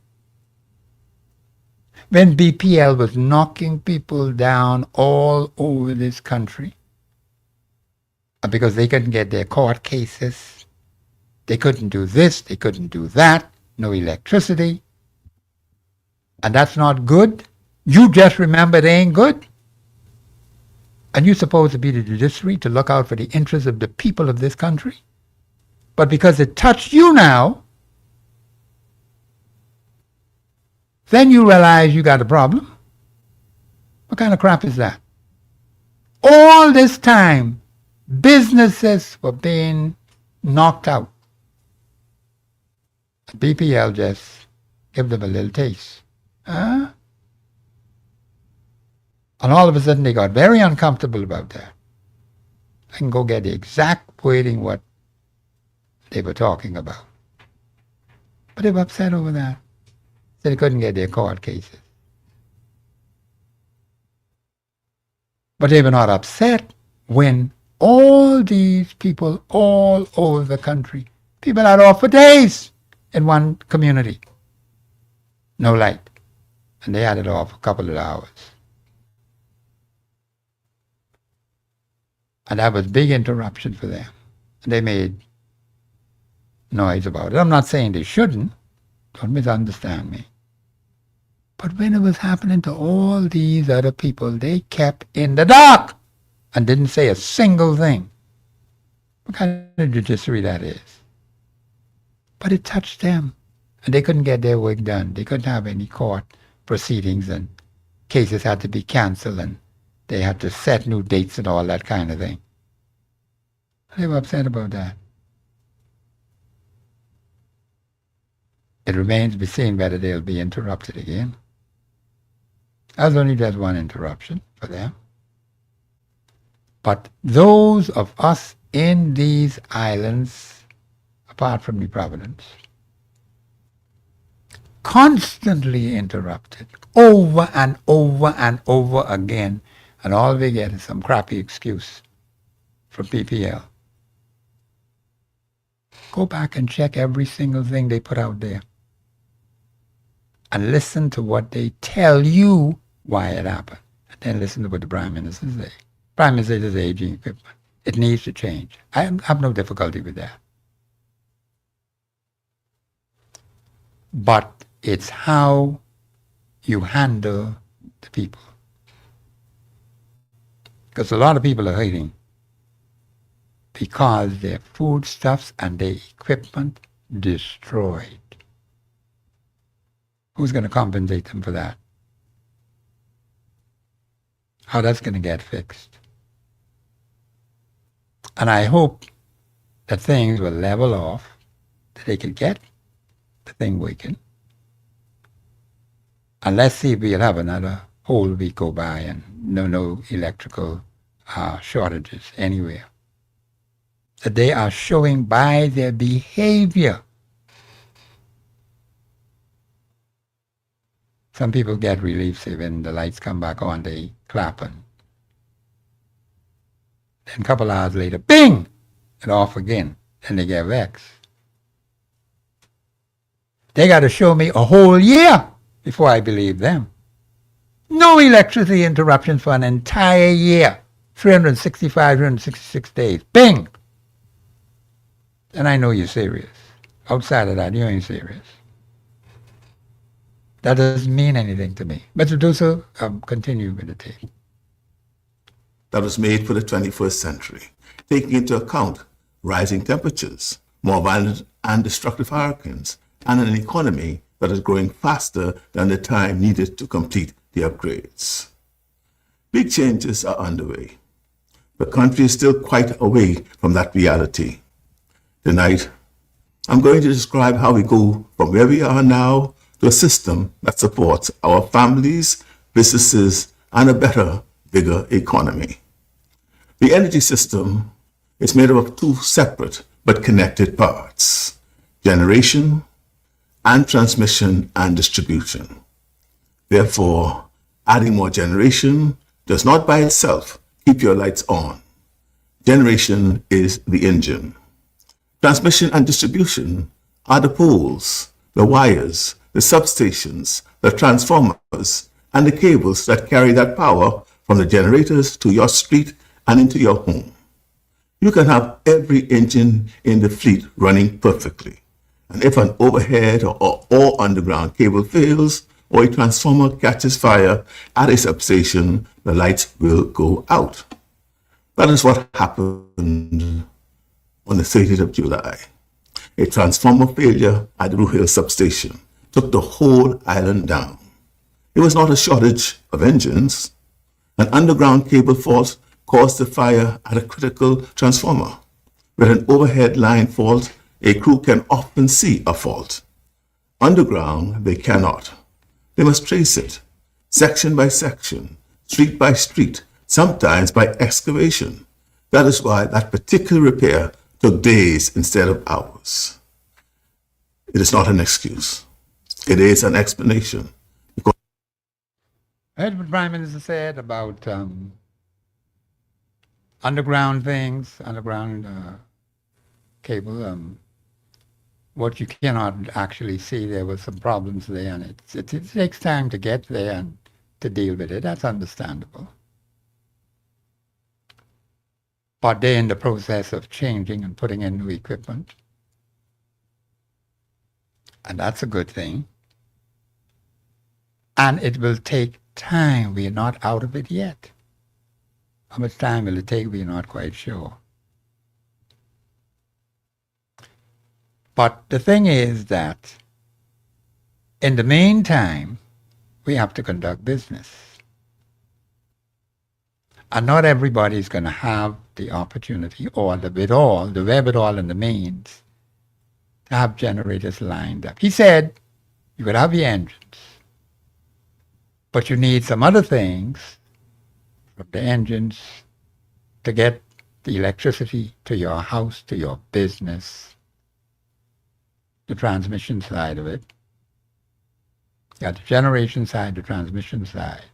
When BPL was knocking people down all over this country, because they couldn't get their court cases, they couldn't do this, they couldn't do that, no electricity, and that's not good. You just remember it ain't good. And you're supposed to be the judiciary to look out for the interests of the people of this country. But because it touched you now, then you realize you got a problem. What kind of crap is that? All this time, businesses were being knocked out. BPL just gave them a little taste. Huh? And all of a sudden they got very uncomfortable about that. I can go get the exact wording what they were talking about. But they were upset over that. So they couldn't get their court cases. But they were not upset when all these people all over the country, people had off for days in one community. No light. And they had it off a couple of hours. And that was big interruption for them. And they made noise about it. I'm not saying they shouldn't. Don't misunderstand me. But when it was happening to all these other people, they kept in the dark and didn't say a single thing. What kind of judiciary that is? But it touched them. And they couldn't get their work done. They couldn't have any court proceedings, and cases had to be canceled, and they had to set new dates and all that kind of thing. They were upset about that. It remains to be seen whether they'll be interrupted again. That was only just one interruption for them. But those of us in these islands, apart from the Providence, constantly interrupted, over and over and over again, and all we get is some crappy excuse from PPL. Go back and check every single thing they put out there and listen to what they tell you why it happened. And then listen to what the Prime Minister says. Prime Minister is aging equipment. It needs to change. I have no difficulty with that. But it's how you handle the people. Because a lot of people are hurting because their foodstuffs and their equipment destroyed. Who's going to compensate them for that? How that's going to get fixed? And I hope that things will level off, that they can get the thing working. And let's see if we'll have another whole week go by and no electrical shortages anywhere. That they are showing by their behavior. Some people get relief, say when the lights come back on, they clap, and then a couple hours later, bing, it off again, and they get vexed. They got to show me a whole year before I believe them. No electricity interruptions for an entire year, 365, 366 days, bing. And I know you're serious. Outside of that, you ain't serious. That doesn't mean anything to me. But to do so, continue with the tape. That was made for the 21st century, taking into account rising temperatures, more violent and destructive hurricanes, and an economy that is growing faster than the time needed to complete the upgrades. Big changes are underway. The country is still quite away from that reality. Tonight, I'm going to describe how we go from where we are now to a system that supports our families, businesses, and a better, bigger economy. The energy system is made up of two separate but connected parts: generation, and transmission and distribution. Therefore, adding more generation does not by itself keep your lights on. Generation is the engine. Transmission and distribution are the poles, the wires, the substations, the transformers, and the cables that carry that power from the generators to your street and into your home. You can have every engine in the fleet running perfectly. And if an overhead or underground cable fails, or a transformer catches fire at a substation, the lights will go out. That is what happened on the 30th of July. A transformer failure at the Blue Hill substation took the whole island down. It was not a shortage of engines. An underground cable fault caused the fire at a critical transformer. With an overhead line fault, a crew can often see a fault. Underground, they cannot. They must trace it, section by section, street by street, sometimes by excavation. That is why that particular repair took days instead of hours. It is not an excuse. It is an explanation. I heard what Prime Minister said about underground things, underground cable. What you cannot actually see, there were some problems there, and it takes time to get there and to deal with it. That's understandable. But they're in the process of changing and putting in new equipment. And that's a good thing. And it will take time. We are not out of it yet. How much time will it take? We're not quite sure. But the thing is that in the meantime, we have to conduct business. And not everybody is going to have the opportunity or the wherewithal and the means to have generators lined up. He said you could have the engines, but you need some other things from the engines to get the electricity to your house, to your business, the transmission side of it. You got the generation side, the transmission side.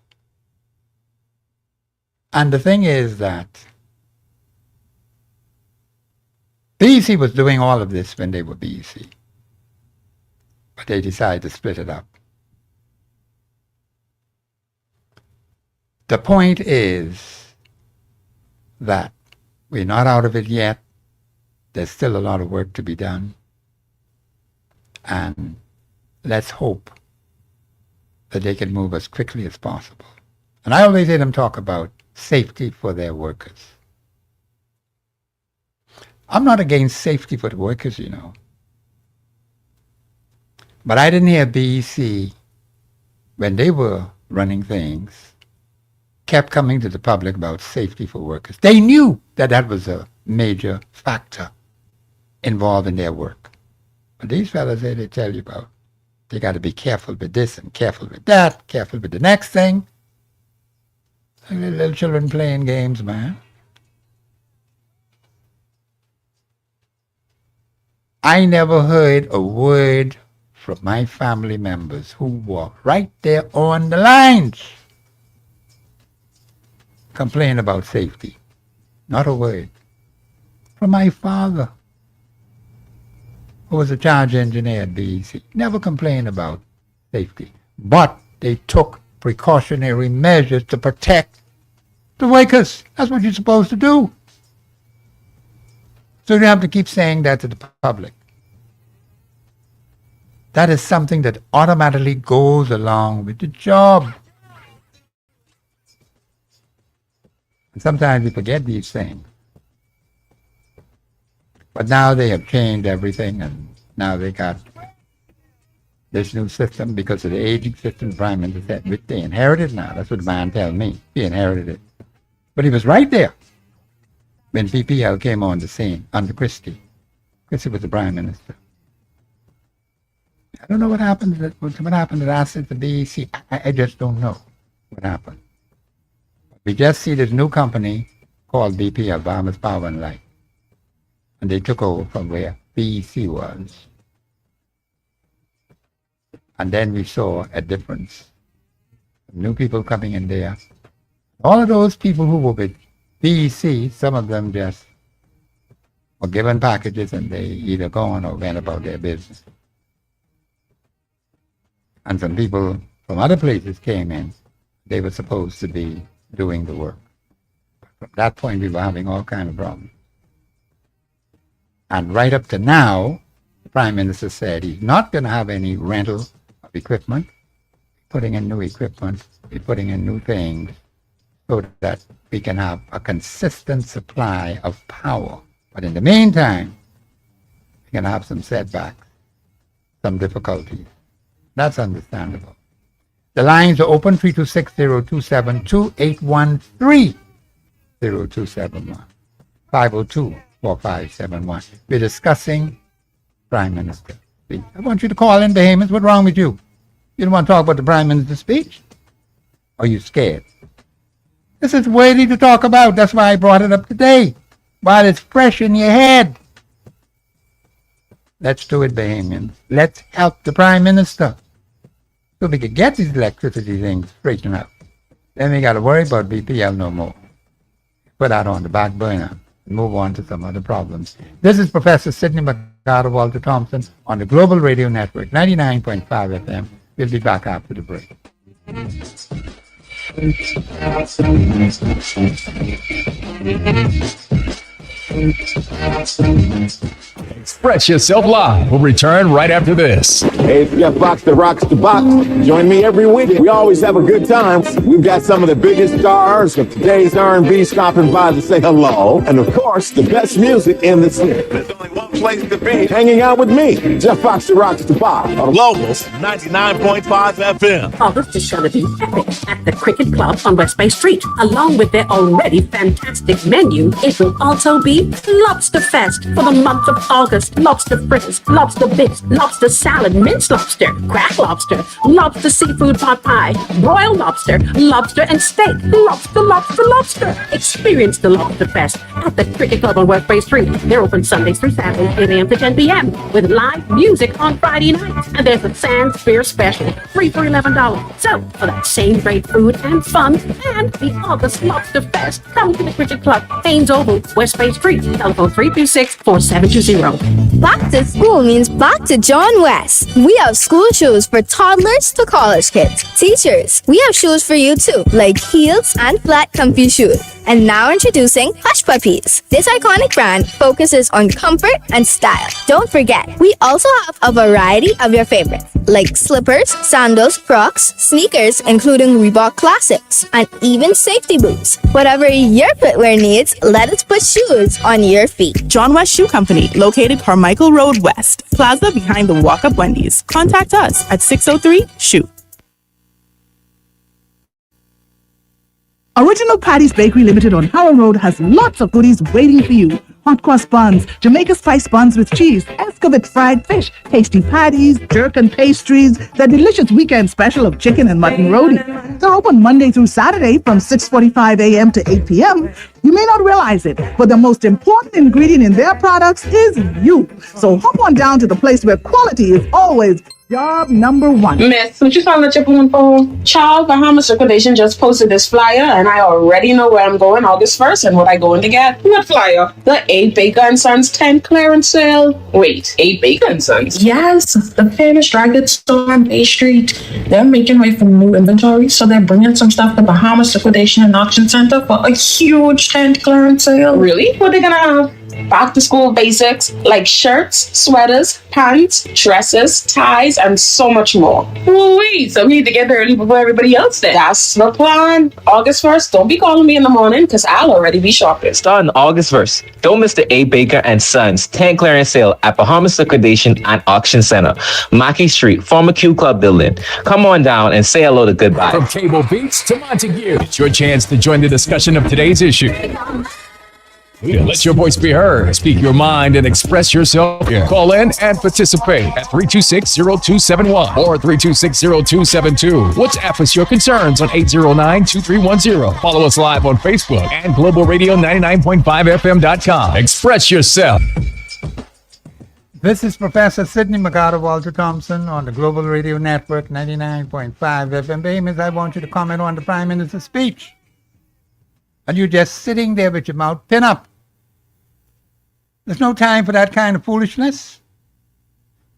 And the thing is that BEC was doing all of this when they were BEC, but they decided to split it up. The point is that we're not out of it yet. There's still a lot of work to be done. And let's hope that they can move as quickly as possible. And I always hear them talk about safety for their workers. I'm not against safety for the workers, you know. But I didn't hear BEC, when they were running things, kept coming to the public about safety for workers. They knew that that was a major factor involved in their work. But these fellas here, they tell you about, they got to be careful with this and careful with that, careful with the next thing. Like little children playing games, man. I never heard a word from my family members who were right there on the lines complain about safety. Not a word. From my father, who was a charge engineer at BEC, never complained about safety. But they took precautionary measures to protect the workers. That's what you're supposed to do. So you have to keep saying that to the public. That is something that automatically goes along with the job. And sometimes we forget these things. But now they have changed everything, and now they got this new system because of the aging system. Prime Minister said, which they inherited now. That's what the man tells me. He inherited it. But he was right there when PPL came on the scene under Christie. Christie was the Prime Minister. I don't know what happened to assets to BEC. I just don't know what happened. We just see this new company called BPL, Bahamas Power and Light. And they took over from where BEC was. And then we saw a difference. New people coming in there. All of those people who were with BEC, some of them just were given packages and they either gone or went about their business. And some people from other places came in. They were supposed to be doing the work. From that point, we were having all kinds of problems. And right up to now, the Prime Minister said he's not going to have any rental of equipment, putting in new equipment, we're putting in new things so that we can have a consistent supply of power. But in the meantime, we're going to have some setbacks, some difficulties. That's understandable. The lines are open 326-0272, 813-0271, 502-4571. We're discussing Prime Minister speech. I want you to call in, Bahamians. What's wrong with you? You don't want to talk about the Prime Minister's speech? Are you scared? This is worthy to talk about. That's why I brought it up today, while it's fresh in your head. Let's do it, Bahamians. Let's help the Prime Minister so we can get these electricity things straightened out. Then we got to worry about BPL no more. Put that on the back burner and move on to some other problems. This is Professor Sidney McCarter, Walter Thompson on the Global Radio Network, 99.5 FM. We'll be back after the break. Express Yourself Live will return right after this. Hey, it's Jeff Box that rocks the box. Join me every week. We always have a good time. We've got some of the biggest stars of today's R&B stopping by to say hello. And of course, the best music in the city. There's only one place to be. Hanging out with me, Jeff Box that rocks the box. On Locals 99.5 FM. August is going to be epic at the Cricket Club on West Bay Street. Along with their already fantastic menu, it will also be Lobster Fest for the month of August. Lobster fritters, lobster bits, lobster salad, minced lobster, cracked lobster, lobster seafood pot pie, broiled lobster, lobster and steak, lobster, lobster, lobster. Experience the Lobster Fest at the Cricket Club on West Bay Street. They're open Sundays through Saturdays, 8 a.m. to 10 p.m. with live music on Friday nights. And there's a Sands Beer Special, free for $11. So, for that same great food and fun and the August Lobster Fest, come to the Cricket Club, Haynes Oval, West Bay Street. Telephone 326-4720. Back to school means back to John West. We have school shoes for toddlers to college kids. Teachers, we have shoes for you too, like heels and flat comfy shoes. And now introducing Hush Puppies. This iconic brand focuses on comfort and style. Don't forget, we also have a variety of your favorites, like slippers, sandals, Crocs, sneakers, including Reebok Classics, and even safety boots. Whatever your footwear needs, let us put shoes on your feet. John West Shoe Company, located Carmichael Road West, Plaza behind the Walk-Up Wendy's. Contact us at 603-SHOE. Original Patty's Bakery Limited on Howell Road has lots of goodies waiting for you. Hot cross buns, Jamaica spice buns with cheese, escovitch fried fish, tasty patties, jerk and pastries, the delicious weekend special of chicken and mutton roti. They're open Monday through Saturday from 6:45 a.m. to 8 p.m. You may not realize it, but the most important ingredient in their products is you. So hop on down to the place where quality is always job number one. Miss, what you calling at your phone for? Child Bahamas Circulation just posted this flyer, and I already know where I'm going August 1st and what I going to get. What flyer? The 8 Baker and Sons 10 clearance sale. Wait, 8 Baker and Sons? Yes, the famous drag goods store on Bay Street. They're making way for new inventory, so they're bringing some stuff to Bahamas Liquidation and Auction Center for a huge 10 clearance sale. Really? What they gonna have? Back to school basics like shirts, sweaters, pants, dresses, ties, and so much more. Wait, so we need to get there early before everybody else then. That's the plan. August 1st, don't be calling me in the morning because I'll already be shopping. Starting August 1st, don't miss the A. Baker and Sons 10 clearance sale at Bahamas Liquidation and Auction Center, Mackey Street, former Q Club building. Come on down and say hello to Goodbye. From Cable Beats to Montague, it's your chance to join the discussion of today's issue. Let your voice be heard. Speak your mind and express yourself. Call in and participate at 326-0271 or 326-0272. WhatsApp us your concerns on 809-2310. Follow us live on Facebook and globalradio99.5fm.com. Express yourself. This is Professor Sidney McGarter Walter Thompson on the Global Radio Network, 99.5 FM. Bahamas, I want you to comment on the Prime Minister's speech. And you're just sitting there with your mouth pinned up. There's no time for that kind of foolishness.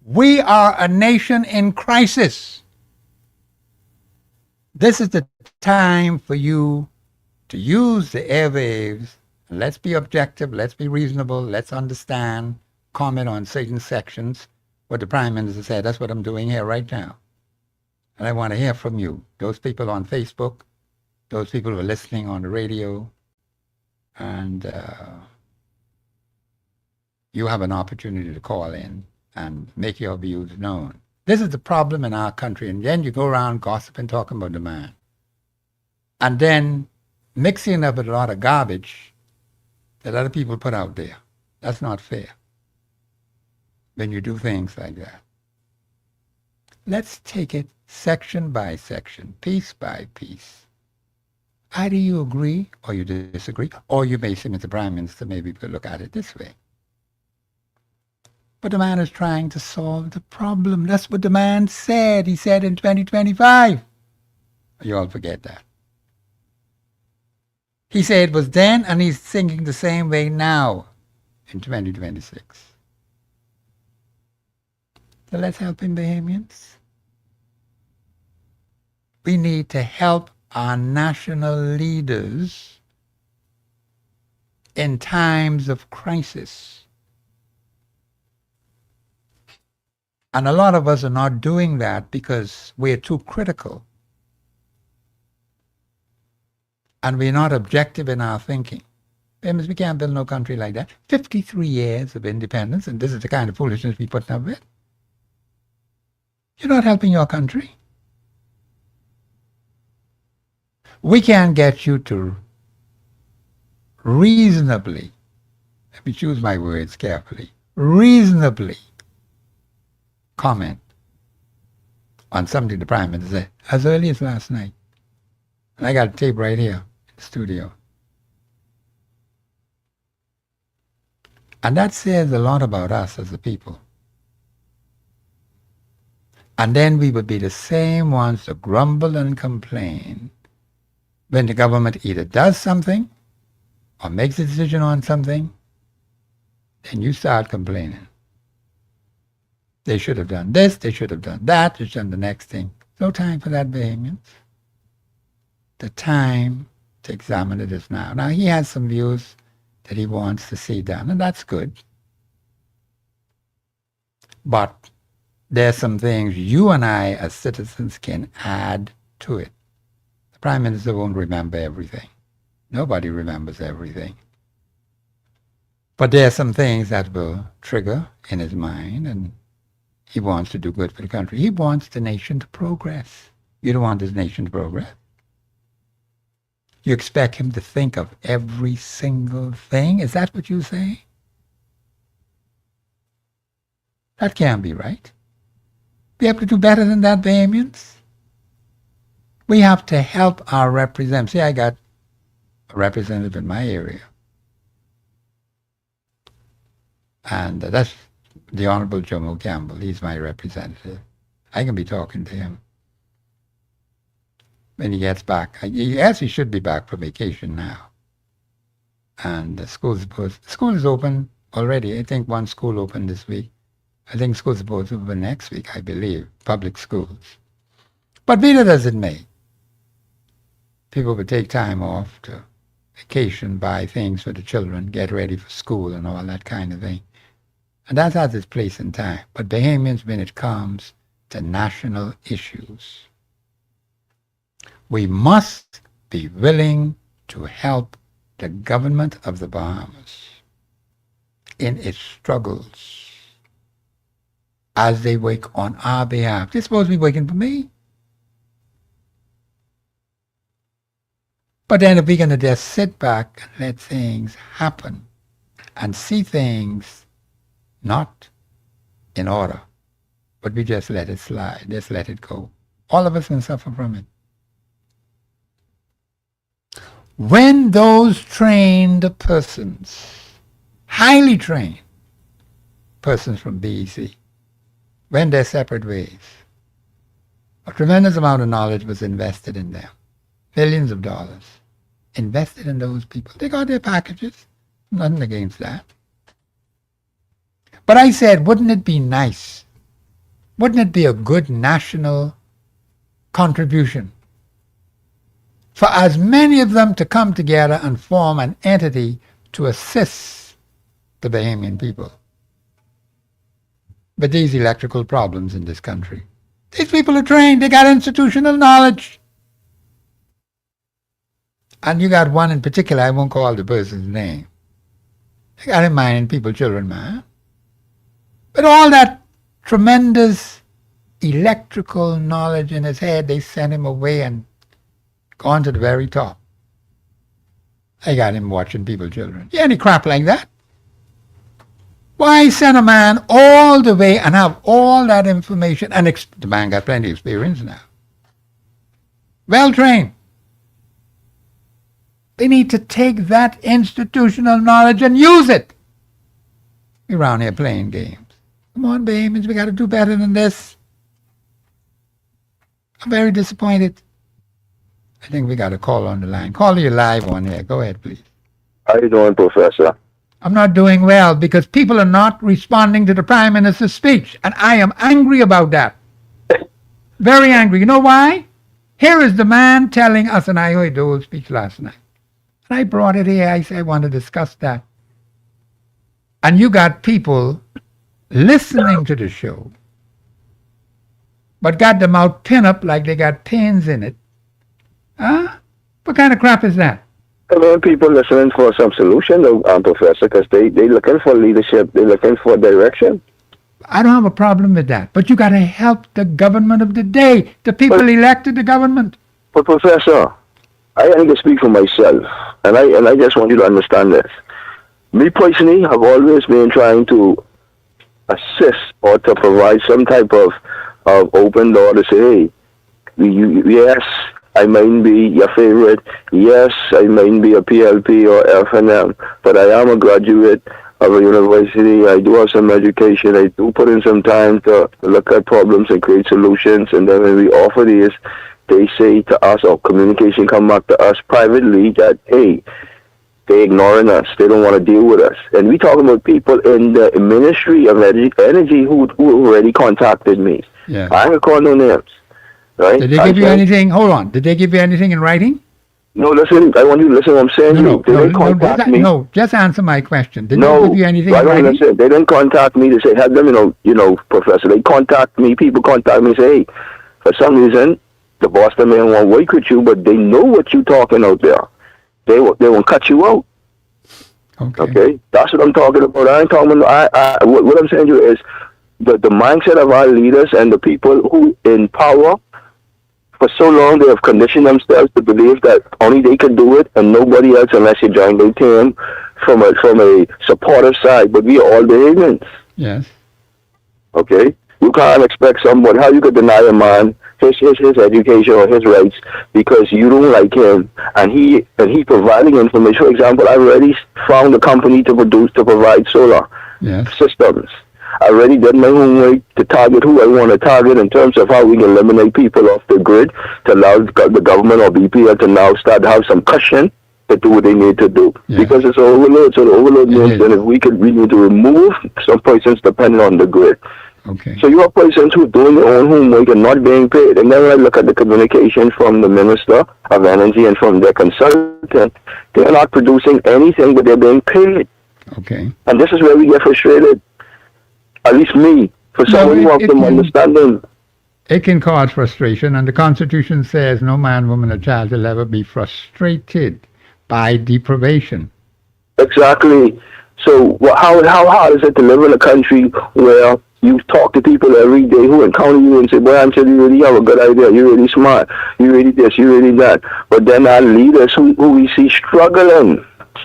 We are a nation in crisis. This is the time for you to use the airwaves. Let's be objective, let's be reasonable, let's understand, comment on certain sections, what the Prime Minister said. That's what I'm doing here right now. And I want to hear from you, those people on Facebook, those people who are listening on the radio, and you have an opportunity to call in and make your views known. This is the problem in our country, and then you go around gossiping, talking about the man, and then mixing up with a lot of garbage that other people put out there. That's not fair when you do things like that. Let's take it section by section, piece by piece. Either you agree or you disagree, or you may say, Mr. Prime Minister, maybe we could look at it this way. But the man is trying to solve the problem. That's what the man said. He said in 2025. You all forget that. He said it was then, and he's thinking the same way now in 2026. So let's help him, Bahamians. We need to help our national leaders in times of crisis. And a lot of us are not doing that because we're too critical. And we're not objective in our thinking. Because we can't build no country like that. 53 years of independence, and this is the kind of foolishness we put up with. You're not helping your country. We can't get you to reasonably, let me choose my words carefully, reasonably comment on something the Prime Minister said as early as last night. And I got a tape right here in the studio. And that says a lot about us as a people. And then we would be the same ones to grumble and complain when the government either does something or makes a decision on something, then you start complaining. They should have done this, they should have done that, they should have done the next thing. No time for that, Bahamians. The time to examine it is now. Now, he has some views that he wants to see done, and that's good. But there's some things you and I as citizens can add to it. The Prime Minister won't remember everything. Nobody remembers everything. But there are some things that will trigger in his mind, and he wants to do good for the country. He wants the nation to progress. You don't want this nation to progress. You expect him to think of every single thing? Is that what you say? That can't be right. We have to do better than that, Bahamians. We have to help our representatives. See, I got a representative in my area. And that's the Honorable Jomo Campbell. He's my representative. I can be talking to him when he gets back. He actually should be back for vacation now. And the school is open already. I think one school opened this week. I think school's supposed to open next week, I believe, public schools. But be that as it may, people would take time off to vacation, buy things for the children, get ready for school and all that kind of thing. And that has its place in time. But Bahamians, when it comes to national issues, we must be willing to help the government of the Bahamas in its struggles as they work on our behalf. They're supposed to be working for me. But then if we're going to just sit back and let things happen and see things not in order, but we just let it slide, just let it go, all of us can suffer from it. When those trained persons, highly trained, persons from BEC went their separate ways. A tremendous amount of knowledge was invested in them. Millions of dollars invested in those people. They got their packages. Nothing against that. But I said, wouldn't it be nice? Wouldn't it be a good national contribution for as many of them to come together and form an entity to assist the Bahamian people with these electrical problems in this country? These people are trained. They got institutional knowledge. And you got one in particular, I won't call the person's name. They got him minding people, children, man. But all that tremendous electrical knowledge in his head, they sent him away and gone to the very top. I got him watching people, children. Yeah, any crap like that? Why send a man all the way and have all that information? And the man got plenty of experience now. Well trained. They need to take that institutional knowledge and use it. We're around here playing games. Come on, Bahamians, we got to do better than this. I'm very disappointed. I think we got a call on the line. Call you live on here. Go ahead, please. How you doing, Professor? I'm not doing well because people are not responding to the Prime Minister's speech, and I am angry about that. Very angry. You know why? Here is the man telling us, and I heard the whole speech last night. And I brought it here. I said, I want to discuss that. And you got people listening to the show, but got them out pin up like they got pins in it. Huh? What kind of crap is that? I mean, people listening for some solution, Professor, because they looking for leadership. They're looking for direction. I don't have a problem with that, but you got to help the government of the day. The people elected the government. But Professor, I need to speak for myself, and I just want you to understand this. Me personally, have always been trying to assist or to provide some type of open door to say, hey, yes, I might be your favorite. Yes, I might be a PLP or F&M, but I am a graduate of a university. I do have some education. I do put in some time to look at problems and create solutions. And then when we offer these, they say to us, or communication come back to us privately that, hey, they're ignoring us. They don't want to deal with us. And we talking about people in the Ministry of Energy who already contacted me. Yeah. I ain't going to call no names. Right? Did they give you anything? Hold on. Did they give you anything in writing? No, listen. I want you to listen to what I'm saying. No, just answer my question. Did they give you anything in writing? Listen. They didn't contact me to say, have them, Professor. They contact me. People contact me and say, hey, for some reason, the Boston man won't work with you, but they know what you're talking out there. They won't cut you out. Okay? That's what I'm talking about. I ain't talking about, what I'm saying to you is the mindset of our leaders and the people who in power, for so long they have conditioned themselves to believe that only they can do it and nobody else unless you join their team from a supportive side. But we are all Bahamians. Yes. Okay? You can't expect somebody, how you could deny a man his education or his rights because you don't like him and he providing information. For example, I already found a company to provide solar systems. I already did my homework to target who I want to target in terms of how we can eliminate people off the grid to allow the government or BPL to now start to have some cushion to do what they need to do. Because it's overload. So the overload means that if we need to remove some persons depending on the grid. Okay. So you have persons who are doing their own homework and not being paid. And then when I look at the communication from the Minister of Energy and from their consultant, they're not producing anything, but they're being paid. Okay. And this is where we get frustrated. At least me, for someone who has some understanding. It can cause frustration, and the Constitution says no man, woman, or child will ever be frustrated by deprivation. Exactly. So how hard is it to live in a country where you talk to people every day who encounter you and say, boy, I'm telling you, you have a good idea, you're really smart, you're really this, you're really that. But then our leaders who we see struggling,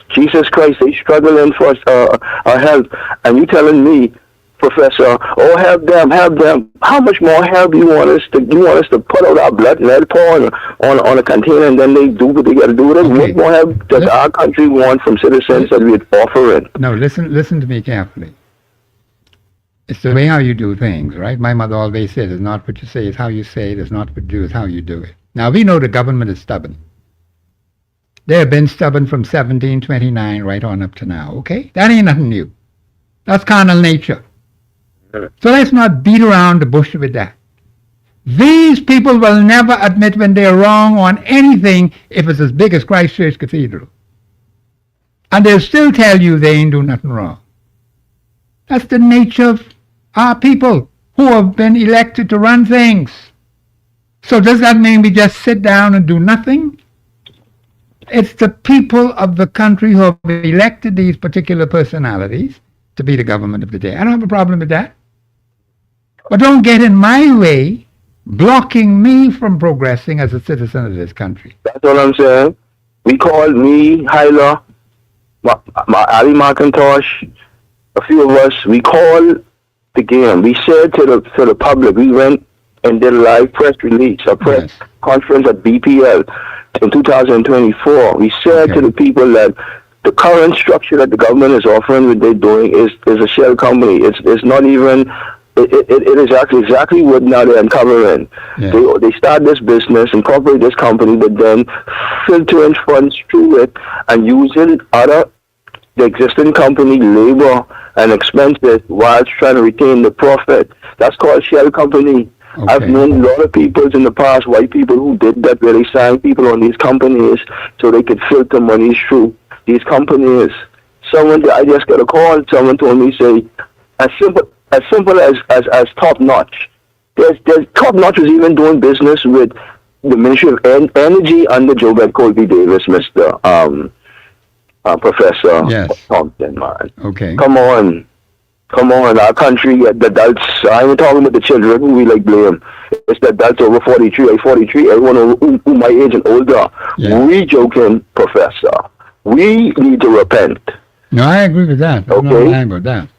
Jesus Christ, they struggling for our health. And you telling me, Professor, oh, help them. How much more help you want us to put out our blood and let pour on a container and then they do what they got to do with it? What more help does our country want from citizens that we're offering? No, listen to me carefully. It's the way how you do things, right? My mother always said, it's not what you say, it's how you say it. It's not what you do, it's how you do it. Now, we know the government is stubborn. They have been stubborn from 1729 right on up to now, okay? That ain't nothing new. That's carnal nature. So let's not beat around the bush with that. These people will never admit when they're wrong on anything if it's as big as Christchurch Cathedral. And they'll still tell you they ain't do nothing wrong. That's the nature of our people who have been elected to run things. So does that mean we just sit down and do nothing? It's the people of the country who have elected these particular personalities to be the government of the day. I don't have a problem with that. But don't get in my way, blocking me from progressing as a citizen of this country. That's what I'm saying. We called me, Hyla, Ali McIntosh, a few of us, we called the game. We said to the public, we went and did a live press release, a press conference at BPL in 2024. We said to the people that the current structure that the government is offering, what they're doing, is a shell company. It's not even, it is exactly what now they're uncovering. Yeah. They start this business, incorporate this company, but then filtering funds through it and using the existing company labor and expenses whilst trying to retain the profit. That's called shell company. Okay. I've known a lot of people in the past, white people who did that, where they signed people on these companies so they could filter monies through these companies. I just got a call, someone told me, say, as simple as Top Notch. There's Top Notch was even doing business with the Ministry of Energy under Jobert Colby Davis, Mr. Professor Thompson, man. Okay. Come on, our country, the adults, I ain't talking about the children who we blame. It's the adults over 43, everyone who my age and older. Yeah. We joking, Professor. We need to repent. No, I agree with that. I'm not lying about that.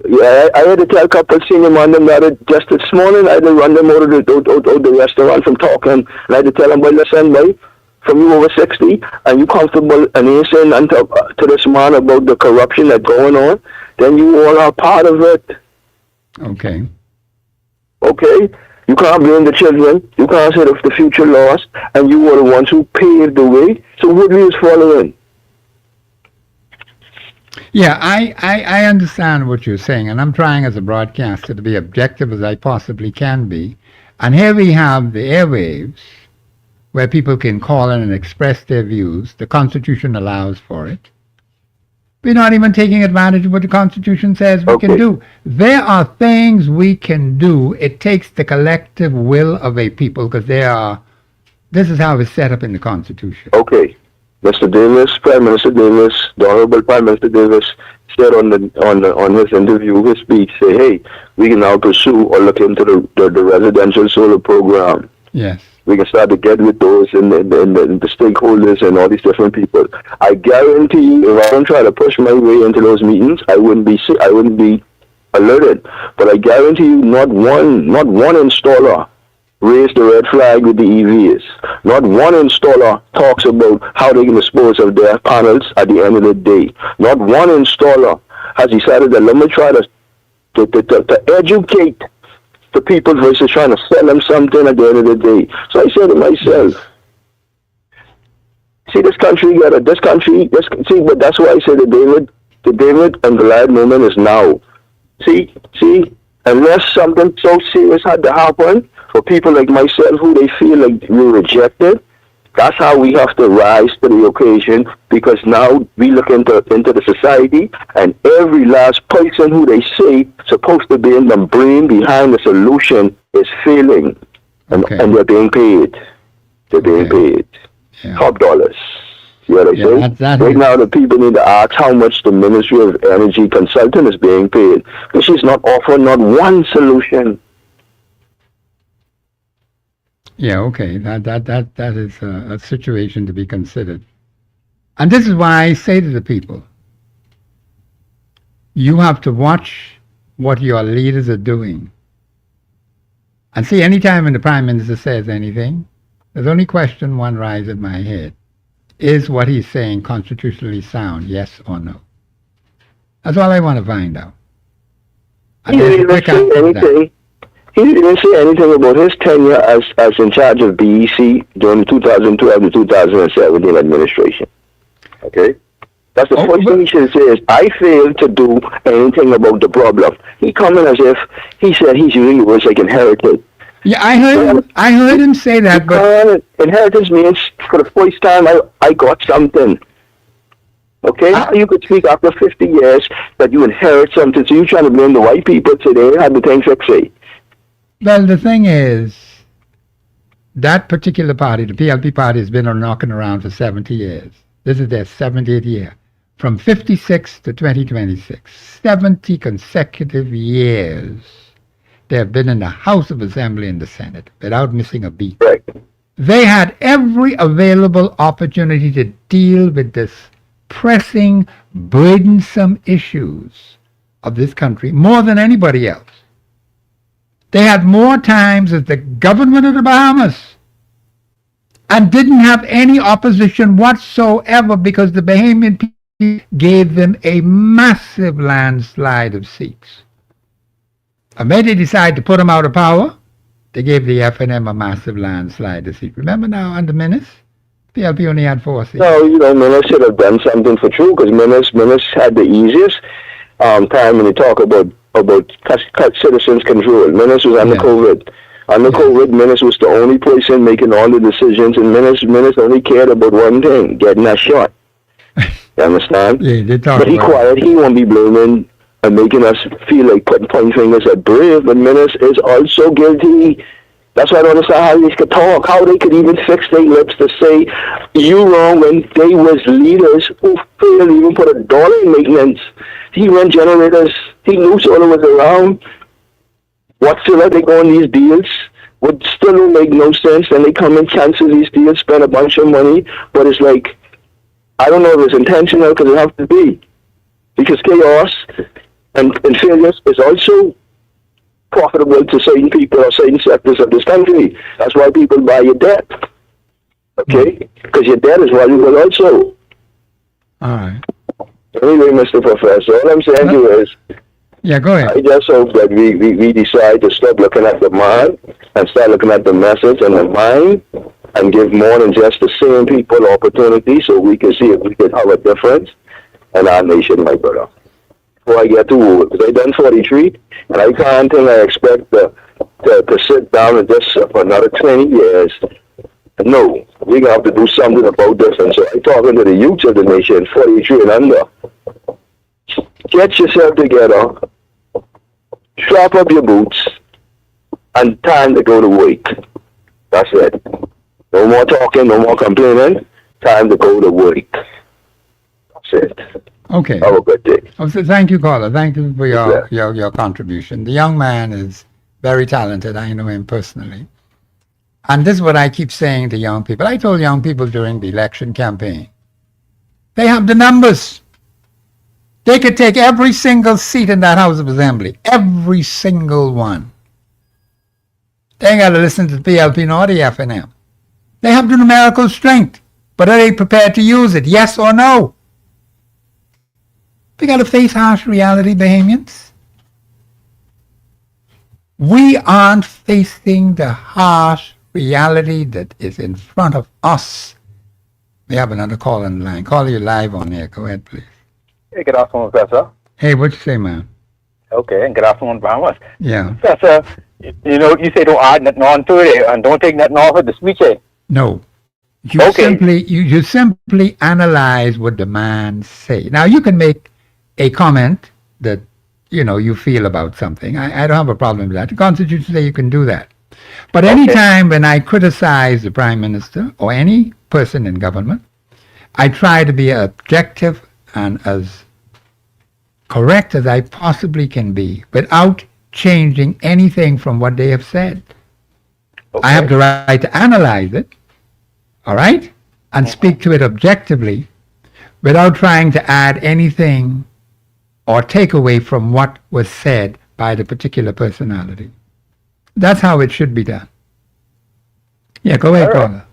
Yeah, I had to tell a couple senior man them that just this morning I had to run them out of the restaurant from talking, and I had to tell them, well, listen, boy, from you over 60, and you comfortable and listening and to this man about the corruption that's going on, then you all are part of it. Okay. Okay? You can't blame the children. You can't say the future lost, and you were the ones who paved the way, so Woodley is following. Yeah, I understand what you're saying, and I'm trying as a broadcaster to be objective as I possibly can be. And here we have the airwaves, where people can call in and express their views. The Constitution allows for it. We're not even taking advantage of what the Constitution says we can do. There are things we can do. It takes the collective will of a people, because this is how it's set up in the Constitution. Okay. Mr. Davis, Prime Minister Davis, the Honorable Prime Minister Davis said on his interview, his speech, say, hey, we can now pursue or look into the residential solar program. Yes. We can start to get with those and the stakeholders and all these different people. I guarantee you, if I don't try to push my way into those meetings, I wouldn't be alerted. But I guarantee you, not one installer raised the red flag with the EVs. Not one installer talks about how they can dispose of their panels at the end of the day. Not one installer has decided that let me try to educate the people versus trying to sell them something at the end of the day. So I said to myself, see, but that's why I said the David and Goliath moment is now. See, unless something so serious had to happen for people like myself who they feel like we're rejected, that's how we have to rise to the occasion, because now we look into the society, and every last person who they say supposed to be in the brain behind the solution is failing, and they're being paid. They're being paid top dollars. You know what I say? Right now, the people need to ask how much the Ministry of Energy consultant is being paid, because she's not offering not one solution. Yeah, okay. That is a situation to be considered. And this is why I say to the people, you have to watch what your leaders are doing. And see, anytime when the Prime Minister says anything, there's only question one rise in my head. Is what he's saying constitutionally sound, yes or no? That's all I want to find out. He didn't even say anything. He didn't even say anything about his tenure as in charge of BEC during the 2012 to 2017 administration. Okay? That's the first thing he should say is, I failed to do anything about the problem. He coming as if he said he's using the words like inherited. Yeah, I heard him say that, but inheritance means for the first time I got something. Okay? How you could speak after 50 years that you inherit something, so you're trying to blame the white people today had the thing fixed. Well, the thing is, that particular party, the PLP party, has been knocking around for 70 years. This is their 70th year. From 56 to 2026, 70 consecutive years, they have been in the House of Assembly and the Senate without missing a beat. Right. They had every available opportunity to deal with this pressing, burdensome issues of this country more than anybody else. They had more times as the government of the Bahamas and didn't have any opposition whatsoever because the Bahamian people gave them a massive landslide of seats. And when they decided to put them out of power, they gave the FNM a massive landslide of seats. Remember now, under Minnis, PLP only had 4 seats. No, Minnis should have done something for true because Minnis had the easiest time when you talk about cut citizens control. Minnis was under COVID. Under COVID, Minnis was the only person making all the decisions, and Minnis only cared about one thing, getting that shot. You understand? Yeah, they talk but he about quiet. He won't be blaming and making us feel like pointing fingers at Brave, but Minnis is also guilty. That's why I don't understand how they could talk, how they could even fix their lips to say you wrong when they was leaders who failed to even put $1 in maintenance. He ran generators. He knew solar was around. What still are they go on these deals? Would still don't make no sense. Then they come and cancel these deals, spend a bunch of money, but it's like, I don't know if it's intentional because it has to be. Because chaos and failures is also profitable to certain people or certain sectors of this country. That's why people buy your debt. Okay? Because your debt is valuable also. All right. Anyway, Mr. Professor, all I'm saying to you is, yeah, go ahead. I just hope that we decide to stop looking at the man and start looking at the message and the mind and give more than just the same people opportunity so we can see if we can have a difference in our nation, my brother. Before I get too old, because I done 43, and I can't think I expect to sit down and just for another 20 years. No, we're going to have to do something about this. And so I'm talking to the youth of the nation, 43 and under. Get yourself together, strap up your boots, and time to go to work. That's it. No more talking, no more complaining. Time to go to work. That's it. Okay. Have a good day. So thank you, caller. Thank you for your contribution. The young man is very talented. I know him personally. And this is what I keep saying to young people. I told young people during the election campaign, they have the numbers. They could take every single seat in that House of Assembly. Every single one. They ain't got to listen to the PLP nor the FNM. They have the numerical strength. But are they prepared to use it? Yes or no? We got to face harsh reality, Bahamians. We aren't facing the harsh reality that is in front of us. We have another call on the line. Call you live on air. Go ahead, please. Hey, good afternoon, Professor. Hey, what you say, man? Okay, and good afternoon, Bahamas. Yeah. Professor, you say don't add nothing on to it and don't take nothing off of the speech. No. You simply analyze what the man say. Now, you can make a comment that, you feel about something. I don't have a problem with that. The Constitution says you can do that. But anytime when I criticize the Prime Minister or any person in government, I try to be objective and as correct as I possibly can be without changing anything from what they have said. I have the right to analyze it, all right, and speak to it objectively without trying to add anything or take away from what was said by the particular personality. That's how it should be done. Yeah, go ahead, caller.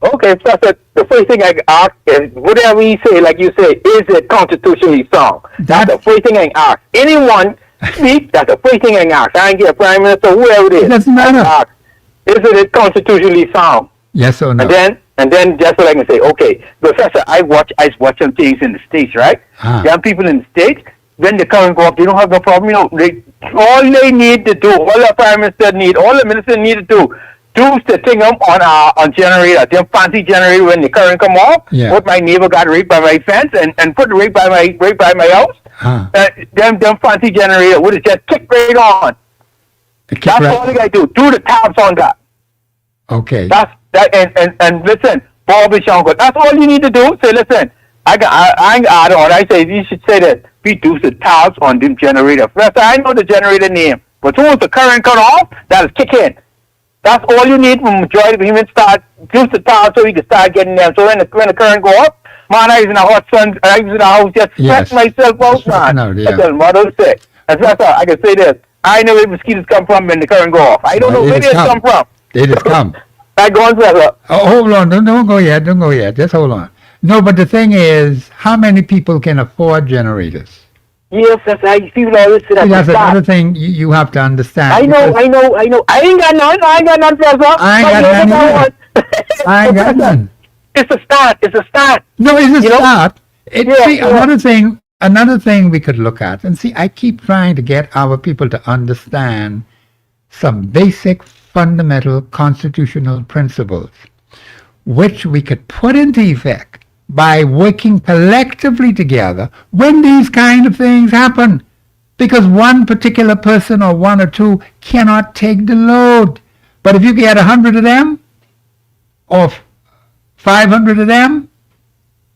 Okay, Professor, the first thing I ask is, whatever we say, like you say, is it constitutionally sound? That's the first thing I ask. Anyone speak, that's the first thing I ask. I ain't get a prime minister, whoever it is. It doesn't matter. I ask, is it constitutionally sound? Yes or no? And then just so I can say, okay, Professor, I watch some things in the States, right? There are people in the States, when they come and go up, they don't have no problem, all they need to do, all the prime minister need, all the minister need to do is to thing them on generator, them fancy generator when the current come off. Yeah. What my neighbor got right by my fence and put it right by my house. Them fancy generator would have just kick right on. That's all they gotta do. Do the tabs on that. Okay. And listen, Bob is young. That's all you need to do. Say, listen, I add on. I say you should say that we do the tabs on them generator. First, I know the generator name, but soon as the current cut off, that'll kick in. That's all you need from majority of humans start use the tabs so you can start getting them. So when the current go up, man, I was in a hot sun, I was in a house just sweat myself out, man. That's what mother said. And that's all I can say this. I know where mosquitoes come from when the current go off. I don't know where they come from. They just come. I go on, Professor. Oh, hold on. Don't go yet. Don't go yet. Just hold on. No, but the thing is, how many people can afford generators? Yes, that's how you feel always say that. See, that's another thing you have to understand. I know. I ain't got none, Professor. I ain't got none. It's a start. No, it's a start. Another thing we could look at, and see, I keep trying to get our people to understand some basic fundamental constitutional principles, which we could put into effect by working collectively together when these kind of things happen. Because one particular person or one or two cannot take the load. But if you get 100 of them, or 500 of them,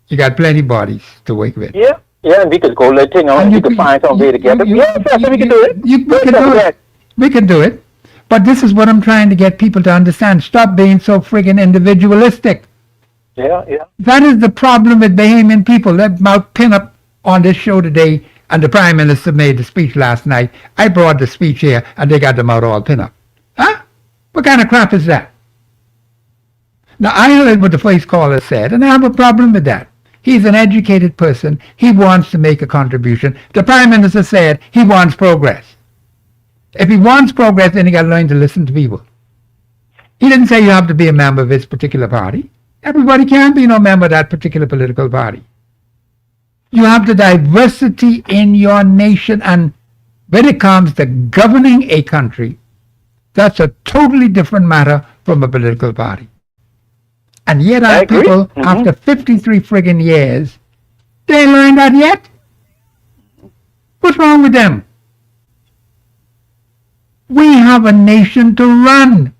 you got plenty bodies to work with. Yeah, and we could go letting on. We could find some way to get them. Yes, we can do it. We can do it. But this is what I'm trying to get people to understand. Stop being so friggin' individualistic. Yeah. That is the problem with Bahamian people. That mouth pin up on this show today, and the Prime Minister made the speech last night. I brought the speech here, and they got the mouth all pin up. Huh? What kind of crap is that? Now, I heard what the first caller said, and I have a problem with that. He's an educated person. He wants to make a contribution. The Prime Minister said he wants progress. If he wants progress, then he got to learn to listen to people. He didn't say you have to be a member of his particular party. Everybody can be no member of that particular political party. You have the diversity in your nation, and when it comes to governing a country, that's a totally different matter from a political party. And yet our people, after 53 friggin' years, they ain't learned that yet. What's wrong with them? We have a nation to run,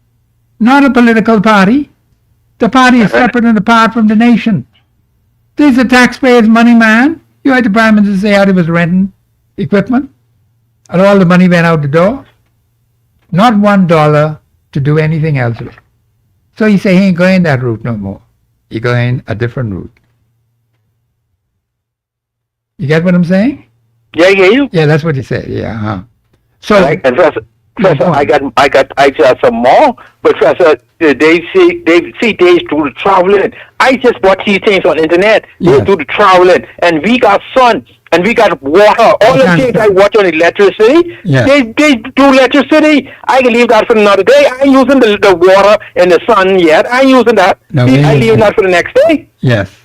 not a political party. The party is separate and apart from the nation. This is the taxpayers' money, man. You heard the Prime Minister say how he was renting equipment, and all the money went out the door. Not $1 to do anything else with. So he say he ain't going that route no more. He going a different route. You get what I'm saying? Yeah, I hear you. Yeah, that's what he said. Yeah. So, and Professor, I got some more. But Professor, they see days do the traveling. I just watch these things on the internet. They do the traveling, and we got sun. And we got water. All the things I watch on electricity, they do electricity. I can leave that for another day. I ain't using the water and the sun yet. I ain't using that. No, I leave that for the next day. Yes.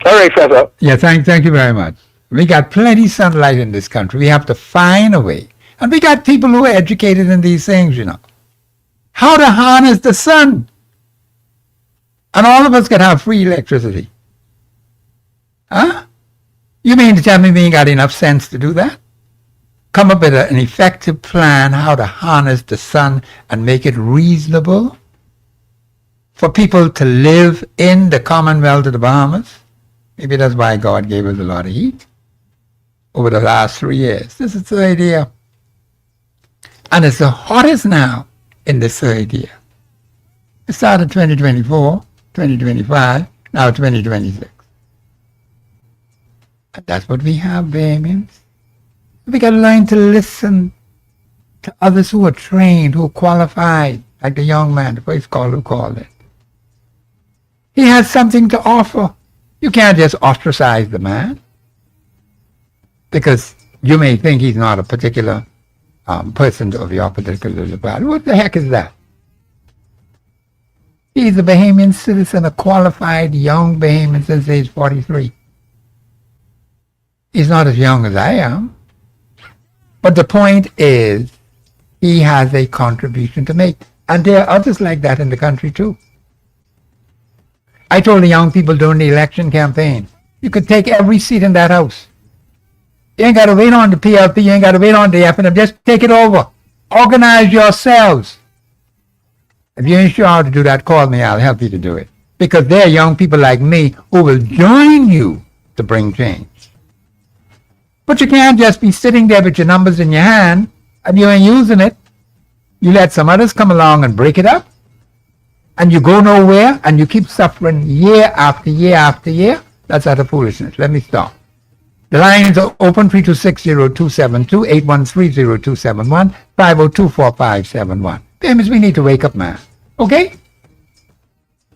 All right, Professor. Yeah, thank you very much. We got plenty of sunlight in this country. We have to find a way. And we got people who are educated in these things, you know. How to harness the sun. And all of us can have free electricity. Huh? You mean to tell me we ain't got enough sense to do that? Come up with an effective plan how to harness the sun and make it reasonable for people to live in the Commonwealth of the Bahamas. Maybe that's why God gave us a lot of heat over the last 3 years. This is the idea. And it's the hottest now in this third year. It started 2024, 2025, now 2026. And that's what we have, Bahamians. We got to learn to listen to others who are trained, who are qualified, like the young man, the first caller who called it. He has something to offer. You can't just ostracize the man because you may think he's not a particular person of your particular party. What the heck is that? He's a Bahamian citizen, a qualified young Bahamian since age 43. He's not as young as I am. But the point is, he has a contribution to make. And there are others like that in the country too. I told the young people during the election campaign, you could take every seat in that house. You ain't got to wait on the PLP, you ain't got to wait on the FNM, just take it over. Organize yourselves. If you ain't sure how to do that, call me, I'll help you to do it. Because there are young people like me who will join you to bring change. But you can't just be sitting there with your numbers in your hand and you ain't using it. You let some others come along and break it up, and you go nowhere, and you keep suffering year after year after year. That's utter foolishness. Let me stop. The lines are open, 326-0272, 813-0271, 502-4571. Famous, we need to wake up, man. Okay?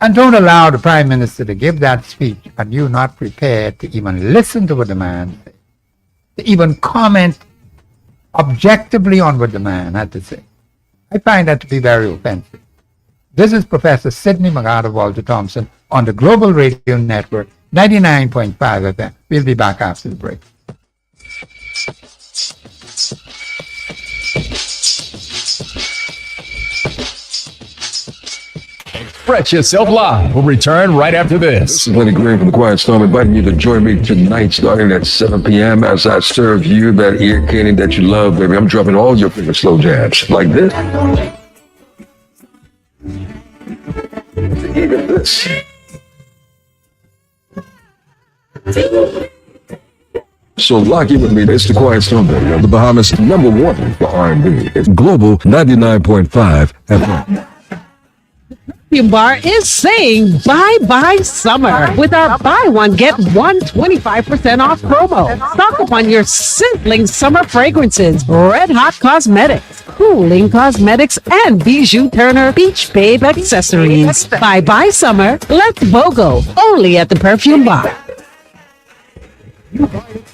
And don't allow the Prime Minister to give that speech and you not prepared to even listen to what the man said, to even comment objectively on what the man had to say. I find that to be very offensive. This is Professor Sidney McGarta Walter Thompson on the Global Radio Network, 99.5 FM. We'll be back after the break. Express Yourself Live will return right after this. This is Lenny Green from the Quiet Storm, inviting you to join me tonight starting at 7 p.m. as I serve you that ear candy that you love, baby. I'm dropping all your favorite slow jabs like this. Even this. So lock in with me. It's the Quiet Storm, baby. On the Bahamas' #1 for R&B. It's Global 99.5 FM. Bar is saying bye-bye summer with our buy one, get one 25% off promo. Stock up on your sizzling summer fragrances, Red Hot Cosmetics, Cooling Cosmetics, and Bijou Turner Beach Babe accessories. Bye-bye summer, let's BOGO, only at the Perfume Bar.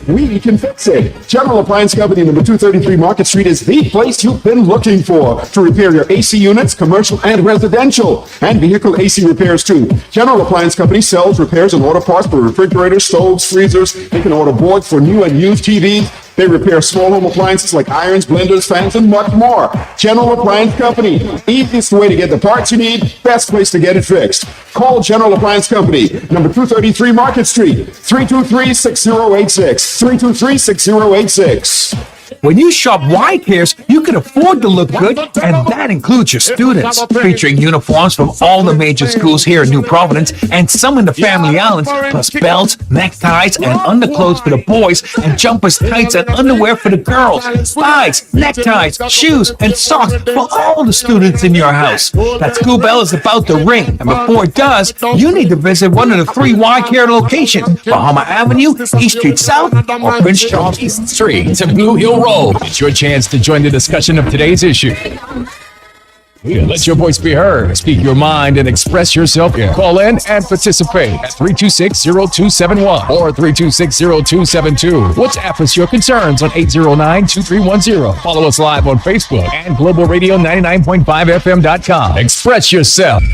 We can fix it. General Appliance Company, number 233 Market Street, is the place you've been looking for to repair your AC units, commercial and residential, and vehicle AC repairs too. General Appliance Company sells, repairs, and order parts for refrigerators, stoves, freezers. They can order boards for new and used TVs. They repair small home appliances like irons, blenders, fans, and much more. General Appliance Company, easiest way to get the parts you need, best place to get it fixed. Call General Appliance Company, number 233 Market Street, 323-6086, 323-6086. When you shop Y Cares, you can afford to look good, and that includes your students. Featuring uniforms from all the major schools here in New Providence and some in the Family Islands, plus belts, neckties, and underclothes for the boys, and jumpers, tights, and underwear for the girls. Ties, neckties, shoes, and socks for all the students in your house. That school bell is about to ring, and before it does, you need to visit one of the 3 Y Care locations: Bahama Avenue, East Street South, or Prince Charles East Street to Blue Hill Road. It's your chance to join the discussion of today's issue. Let your voice be heard. Speak your mind and express yourself. Call in and participate at 326-0271 or 326-0272. WhatsApp us your concerns on 809-2310. Follow us live on Facebook and Global Radio 99.5FM.com. Express yourself.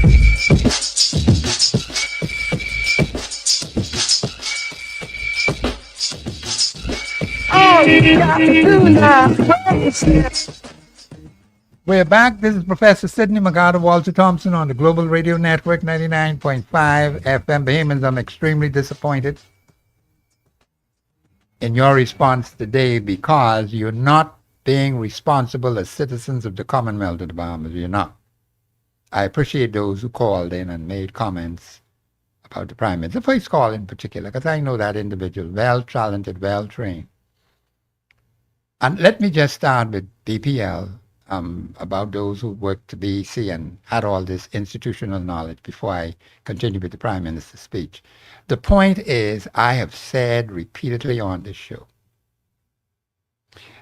We're back. This is Professor Sidney McGarta Walter Thompson on the Global Radio Network, 99.5 FM. Bahamians, I'm extremely disappointed in your response today because you're not being responsible as citizens of the Commonwealth of the Bahamas. You're not. I appreciate those who called in and made comments about the Prime Minister. The first call in particular, because I know that individual, well-talented, well-trained. And let me just start with BPL, about those who worked to BEC and had all this institutional knowledge before I continue with the Prime Minister's speech. The point is, I have said repeatedly on this show,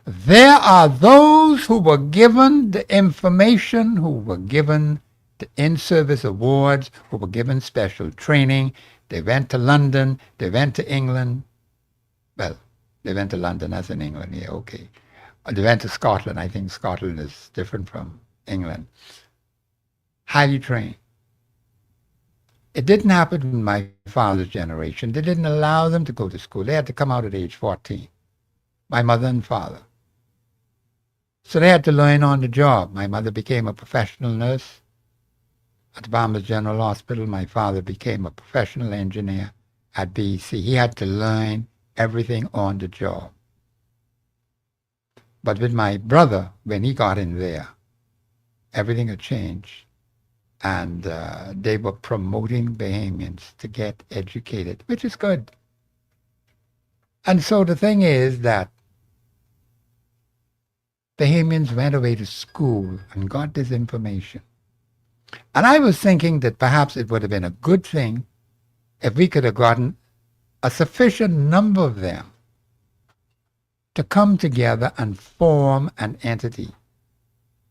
there are those who were given the information, who were given the in-service awards, who were given special training. They went to London, they went to England. Well, they went to London as in England, yeah, okay. They went to Scotland. I think Scotland is different from England. Highly trained. It didn't happen in my father's generation. They didn't allow them to go to school. They had to come out at age 14. My mother and father. So they had to learn on the job. My mother became a professional nurse at the Bahamas General Hospital. My father became a professional engineer at BEC. He had to learn everything on the job. But with my brother, when he got in there, everything had changed. And they were promoting Bahamians to get educated, which is good. And so the thing is that Bahamians went away to school and got this information. And I was thinking that perhaps it would have been a good thing if we could have gotten a sufficient number of them to come together and form an entity,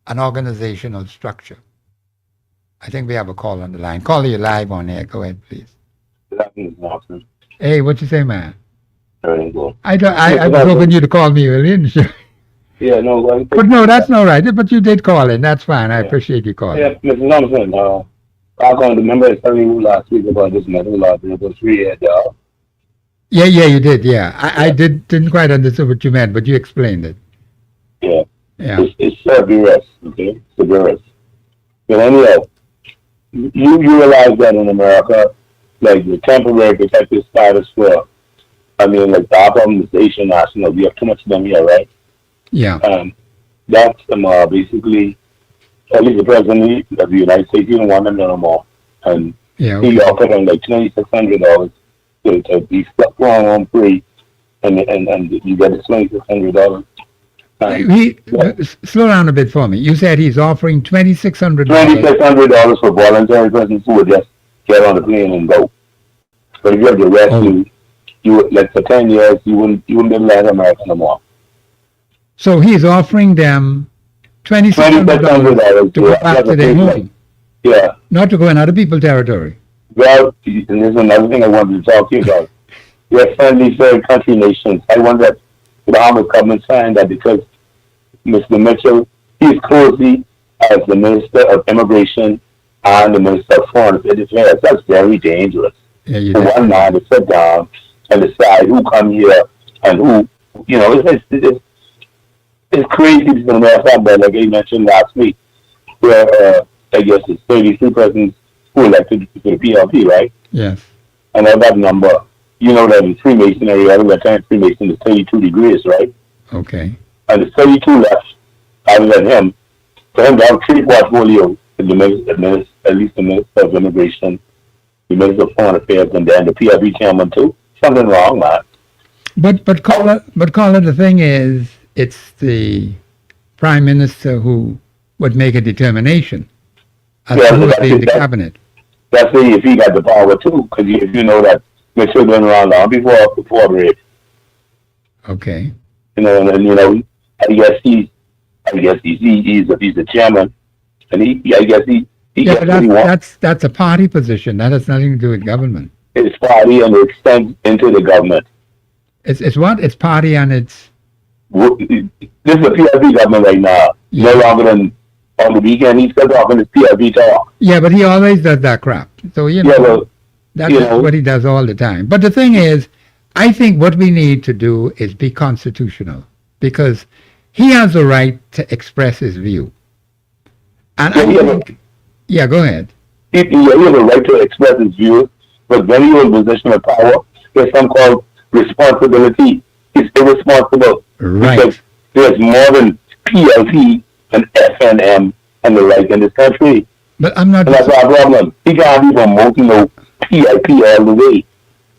an organizational structure. I think we have a call on the line. Call you live on air. Go ahead, please. Hey, what you say, man? I was hoping you to call me earlier. Yeah, no. But no, that's not right. But you did call in. That's fine. I appreciate you calling. Yeah, Mr. Thompson, I can't remember telling you last week about this metal law. It was 3 years. Yeah, you did. Yeah, I didn't quite understand what you meant, but you explained it. Yeah. Yeah. It's severus, okay? Severus. But anyhow, you realize that in America, like the temporary protected status for, I mean, like the Organization National, we have too much of them here, right? Yeah. That's basically, at least the president of the United States, he don't want them no more. And yeah, he offered them like $2,600 to be stuck on free, and you get the $2,600. Slow down a bit for me. You said he's offering $2,600. $2,600 for voluntary persons who would just get on the plane and go. But if you have the rest, you like for 10 years, you wouldn't be able to America no more. So he's offering them $2,600 to go back to their home. Yeah. Not to go in other people's territory. Well, and there's another thing I wanted to talk to you about. We're friendly third country nations. I wonder if the Bahamas government signed that because Mr. Mitchell, he's closely as the Minister of Immigration and the Minister of Foreign Affairs. That's very dangerous. Yeah, for one man to sit down and decide who come here and who, you know, it's crazy to the like I mentioned last week, where I guess it's 33 persons who elected to the PLP, right? Yes. And of that number, you know that in Freemasonry, other than Freemason is 32 degrees, right? Okay. And the 32 left, other than him, for him to have 3 portfolios, at least the Minister of Immigration, the Minister of Foreign Affairs, and then the PLP chairman too. Something wrong, man. But caller, the thing is, it's the Prime Minister who would make a determination as to who would be in the cabinet. That's if he got the power too, because if you know that Mitchell been around long before rape. Okay. You know, and you know, I guess he's the chairman, and I guess he yeah, but that's a party position. That has nothing to do with government. It's party and it extends into the government. It's what? It's party and it's. This is a PLP government right now. Yeah. No longer than on the weekend. He's still talking his PLP talk. Yeah, but he always does that crap. So you know, yeah, well, that's what he does all the time. But the thing is, I think what we need to do is be constitutional, because he has a right to express his view. And yeah, go ahead. He has a right to express his views, but when you're in a position of power, there's something called responsibility. He's irresponsible. Right. Because there's more than PLP and FNM and the like in this country. But I'm not. And that's our problem. He can't be promoting no PLP all the way.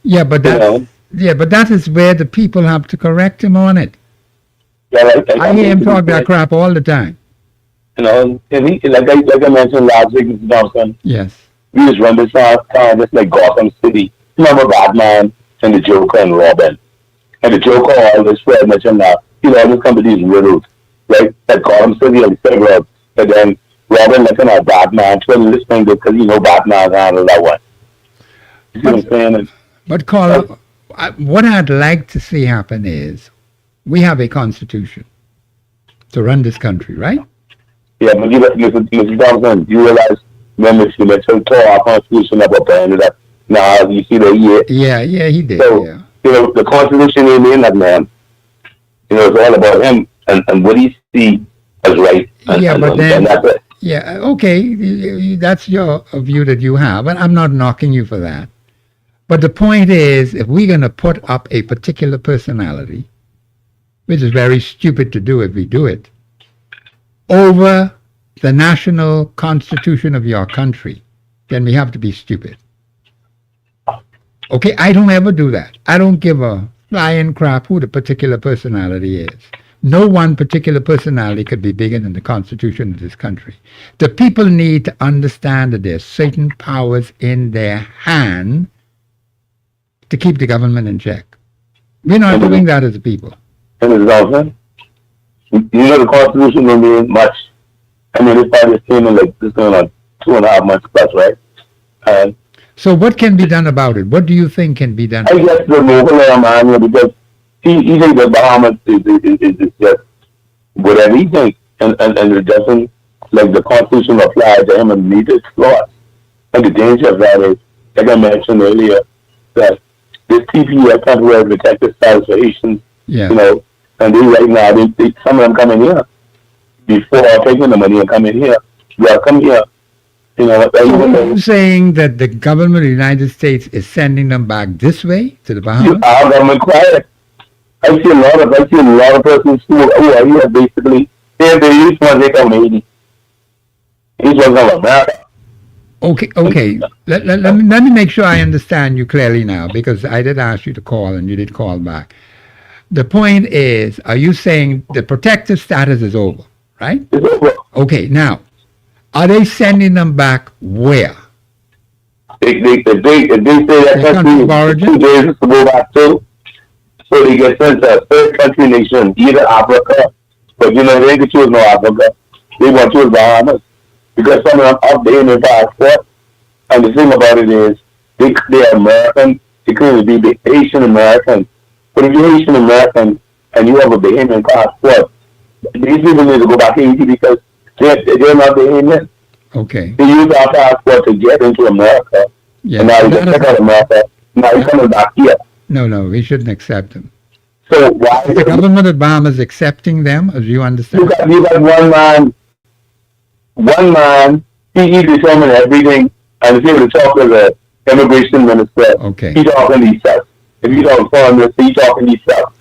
Yeah, but that is where the people have to correct him on it. Yeah, I hear him talk that crap all the time. You know, and he, like I mentioned last week, Mr. Thompson. Yes. We just run this town just like Gotham City. Remember Batman and the Joker and Robin. And the Joker always Fred mentioned that he always come to these riddles, right? That Gotham City and suburbs. And then Robin looking at Batman, twiddling his fingers because you know Batman's handled that one. You see what I'm saying? But what I'd like to see happen is we have a constitution. to run this country, right? Yeah, but Mr. Thompson, you realize members you mentioned tore our constitution up and that now you see the year. Yeah, he did. So yeah. the constitution ain't in that man. It's all about him and what he see as right. But then, and that's it. yeah, okay, that's your view that you have, and I'm not knocking you for that. But the point is, if we're going to put up a particular personality, which is very stupid to do if we do it, over the national constitution of your country, then we have to be stupid. Okay, I don't ever do that. I don't give a flying crap who the particular personality is. No one particular personality could be bigger than the constitution of this country. The people need to understand that there's certain powers in their hand to keep the government in check. We're not doing that as a people. And it's also, the constitution don't mean much. I mean, this party came in like this going on 2.5 months plus, right? And so what can be done about it? What do you think can be done? I guess the local man, because he thinks the Bahamas is just whatever he thinks, and it doesn't, like the constitution applies to him and needs its flaws. And the danger of that is, like I mentioned earlier, that this TPS, temporary protected status for Haitians, and they right now, some of them come in here before taking the money and come in here. Yeah, come here. So are you saying that the government of the United States is sending them back this way to the Bahamas? Our government quiet. I see a lot of persons who are here basically. Each one they come to Haiti. Each one come to America. Okay. Let me make sure I understand you clearly now, because I did ask you to call and you did call back. The point is, are you saying the protective status is over, right? It's over. Okay, now, are they sending them back where? If they say that country is 2 days to go back to, so they get sent to a third country nation, either Africa, but they can choose no Africa. They want to choose Bahamas. Because some of them up there in their passport, and the thing about it is, they are American, they could be Haitian American. But if you're Haitian American and you have a Bahamian passport, these people need to go back to Haiti because they're not Bahamian. Okay. They use our passport to get into America. Yeah. And now they can check out America. Now he's coming back here. No, we shouldn't accept them. So why is the government of Bahamas accepting them, as you understand? You got one man, he determined everything, and he's able to talk to the immigration minister. Okay. He talking these stuff. If you talk foreign minister, he talking these stuff.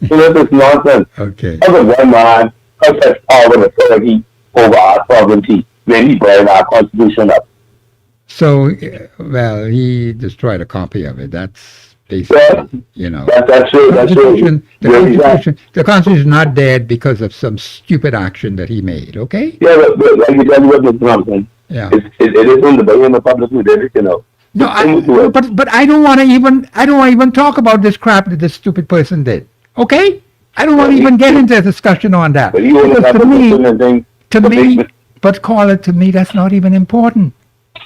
So this is nonsense. Okay. How could one man have power and authority over our sovereignty when he burned our constitution up? So, well, he destroyed a copy of it. That's basically, That's true. The Constitution is not dead because of some stupid action that he made, okay? Yeah, but like you tell me what Mr. Thompson, yeah. It is in the Bahamian public who did it, No, but I don't want to even talk about this crap that this stupid person did, okay? I don't want to even get into a discussion on that. But you only have to me, that's not even important.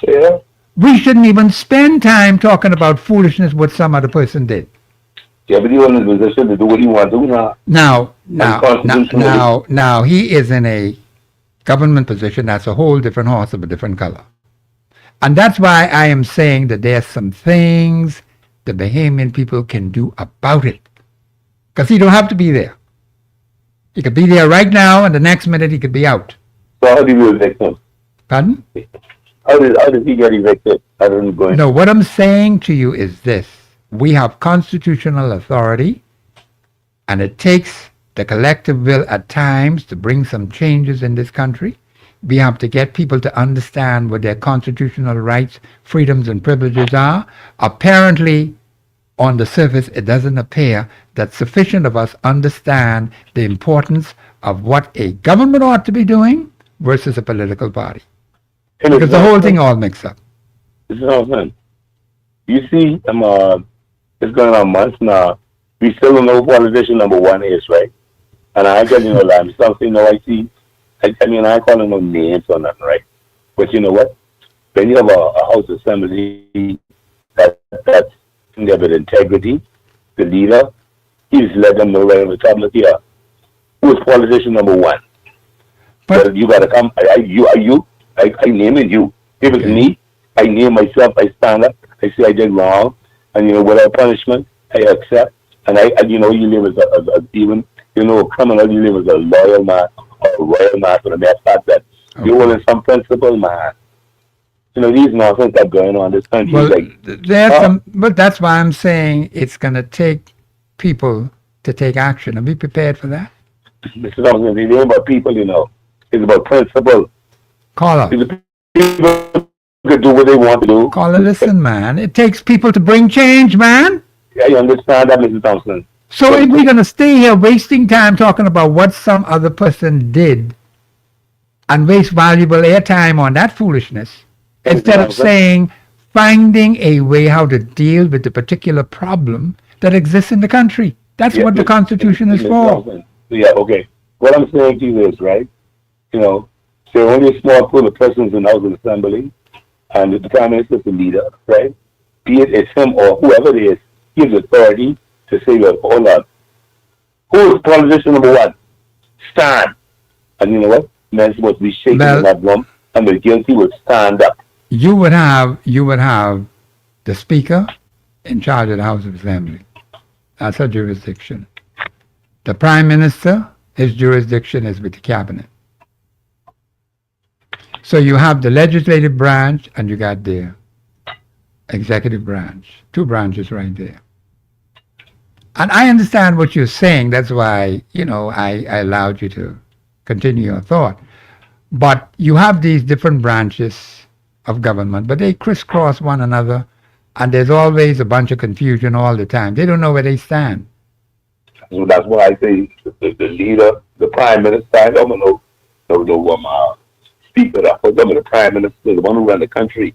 Yeah. We shouldn't even spend time talking about foolishness what some other person did. Yeah, but you're in a position to do what you want to do now. Now, he is in a government position that's a whole different horse of a different color. And that's why I am saying that there's some things the Bahamian people can do about it. Because he don't have to be there. He could be there right now, and the next minute he could be out. So how do you evict him? Pardon? How does he get evicted? No, what I'm saying to you is this. We have constitutional authority, and it takes the collective will at times to bring some changes in this country. We have to get people to understand what their constitutional rights, freedoms, and privileges are. Apparently, on the surface, it doesn't appear that sufficient of us understand the importance of what a government ought to be doing versus a political party. Because the whole thing all mixed up. This is what I'm saying. You see, it's going on months now. We still don't know who politician number one is, right? And I get, I'm something, I see. I mean, I call them no names or nothing, right? But you know what? When you have a House Assembly that's in there with integrity, the leader, he just let them know right on the top of here who is politician number one. But you gotta come. I name it you. If it's me, I name myself. I stand up. I say I did wrong, and without punishment, I accept. And you live as even a criminal. You live as a loyal man or a royal man for the mere fact that you're holding some principle, man. These nonsense that going on in this country. Well, but that's why I'm saying it's going to take people to take action and be prepared for that. This is not about people, It's about principle. Caller. People can do what they want to do. Caller, listen, man. It takes people to bring change, man. Yeah, you understand that, Mr. Thompson. So if we're going to stay here wasting time talking about what some other person did and waste valuable airtime on that foolishness, instead of saying, finding a way how to deal with the particular problem that exists in the country. That's what the Constitution is for. Yeah, okay. What I'm saying to you is, right, there are only a small pool of persons in the House of Assembly, and the Prime Minister is the leader, right? Be it's him or whoever it is, he has authority to say, well, hold on. Who is politician number one? Stand. And you know what? Man's supposed to be shaking in that room, and the guilty would stand up. You would have the Speaker in charge of the House of Assembly. That's her jurisdiction. The Prime Minister, his jurisdiction is with the Cabinet. So you have the legislative branch and you got the executive branch. Two branches right there. And I understand what you're saying. That's why, I allowed you to continue your thought. But you have these different branches of government, but they crisscross one another, and there's always a bunch of confusion all the time. They don't know where they stand. So that's why I say the leader, the Prime Minister, I don't know Speaker, the Prime Minister, the one who runs the country.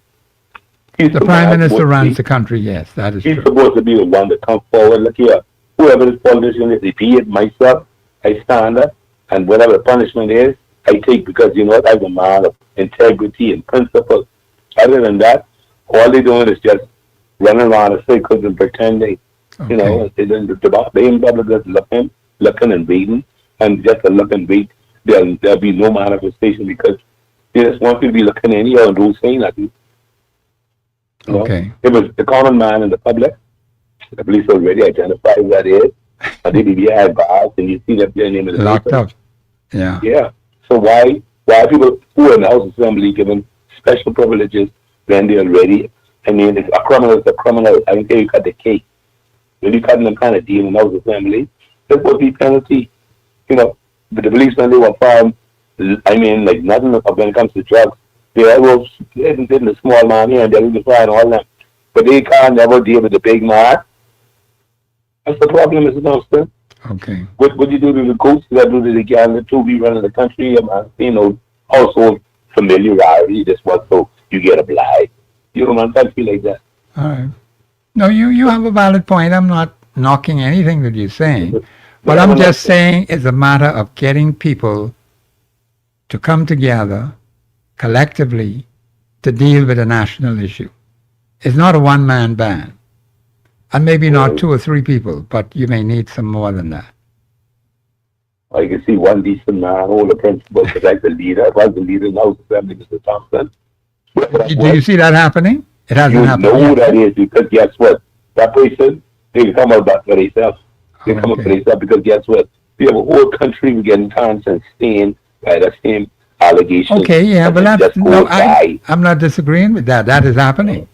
The Prime Minister runs the country, yes, that is true. He's supposed to be the one to come forward. Look here, whoever this politician is, be it myself, I stand up, and whatever the punishment is, I take, because I'm a man of integrity and principle. Other than that, all they're doing is just running around in circles and pretending. Okay. They in public just looking and waiting, and just to look and wait, there'll be no manifestation because they just want you to be looking anyhow and do saying nothing. Okay. It was the common man in the public. The police already identified who that is, and they be behind bars, and you see that their name is locked up. Yeah. Yeah. So why are people who are in the House Assembly given special privileges when they're ready? I mean, if a criminal is a criminal, I don't care you cut the cake. When you cut them kind of deal in the House Assembly, there would be penalty. But the police, when they were found, I mean, like nothing when it comes to drugs, they always hitting the small man here and they're looking for and all that. But they can't never deal with the big man. That's the problem, Mr. Thompson. Okay. What you do to the coach, you got to do to the guy the two be running the country, household familiarity, this what, so you get obliged. You don't want country like that. All right. No, you have a valid point. I'm not knocking anything that you're saying. But I'm just saying it's a matter of getting people to come together collectively to deal with a national issue. It's not a one-man band. And maybe not two or three people, but you may need some more than that. I can see one decent man, all the principles, like the leader. I was the leader in the House Assembly, Mr. Thompson. Do you see that happening? It hasn't happened You know yet. that is, because guess what? That person, they come out back for themselves. They come up for themselves because guess what? We have a whole country getting tarnished and stained by the same allegations. Okay, yeah, but that's, no, I'm not disagreeing with that. That is happening.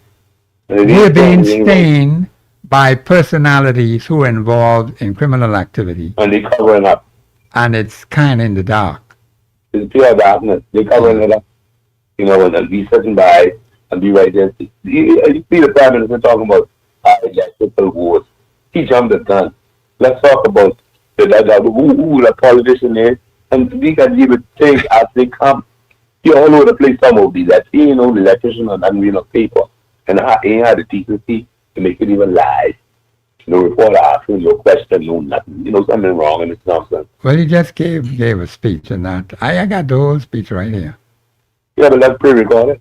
We're being stained by personalities who are involved in criminal activity. And they covering up. And it's kind of in the dark. It's pure darkness. They covering it up. And be sitting by and be right there. You see the Prime Minister talking about electrical wars. He jumped the gun. Let's talk about who the politician is. And we can even think as they come. You all over the place, some of these. That the electrician on that real paper. And he had the decency to make it even live. No reporter asking no question, no nothing. Something wrong in this nonsense. Well, he just gave a speech and that. I got the whole speech right here. Yeah, but that's pre-recorded.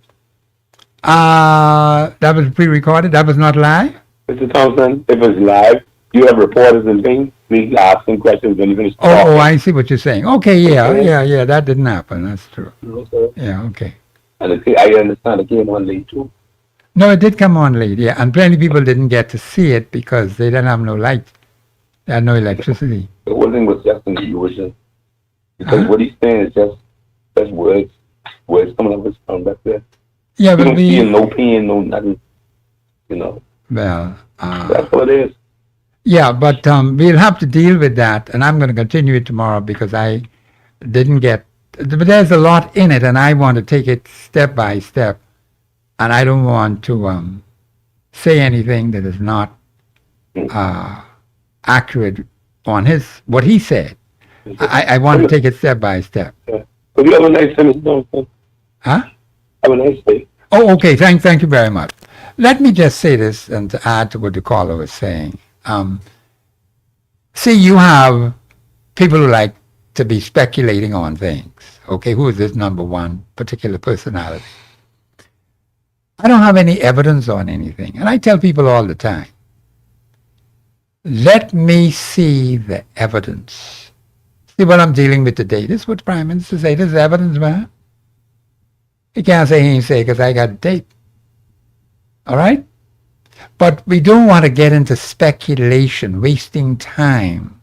That was pre-recorded? That was not live? Mr. Thompson, if it's live, you have reporters and things. me ask him questions when he finished Oh, talking. I see what you're saying. Okay, yeah, Okay. yeah, that didn't happen. That's true. Okay. Yeah, okay. And I understand it came on late too. No, it did come on late, yeah, and plenty of people didn't get to see it because they didn't have no light. They had no electricity. The whole thing was just an illusion. Because what he's saying is just words coming up with from back there. Yeah, You but don't feel no pain, no nothing. You know. Well, That's what it is. yeah, but we'll have to deal with that, and I'm going to continue it tomorrow because I didn't get. But there's a lot in it, and I want to take it step by step, and I don't want to say anything that is not accurate on what he said. I want to take it step by step. Yeah. But you have a nice day, Mr. Thompson. Huh? Have a nice day. Oh, okay. Thank you very much. Let me just say this, and to add to what the caller was saying. See, you have people who like to be speculating on things. Okay, who is this number one particular personality? I don't have any evidence on anything, and I tell people all the time, let me see the evidence. See what I'm dealing with today. This is what the Prime Minister say. This is evidence, man. He can't say he ain't say because I got tape. All right? But we don't want to get into speculation, wasting time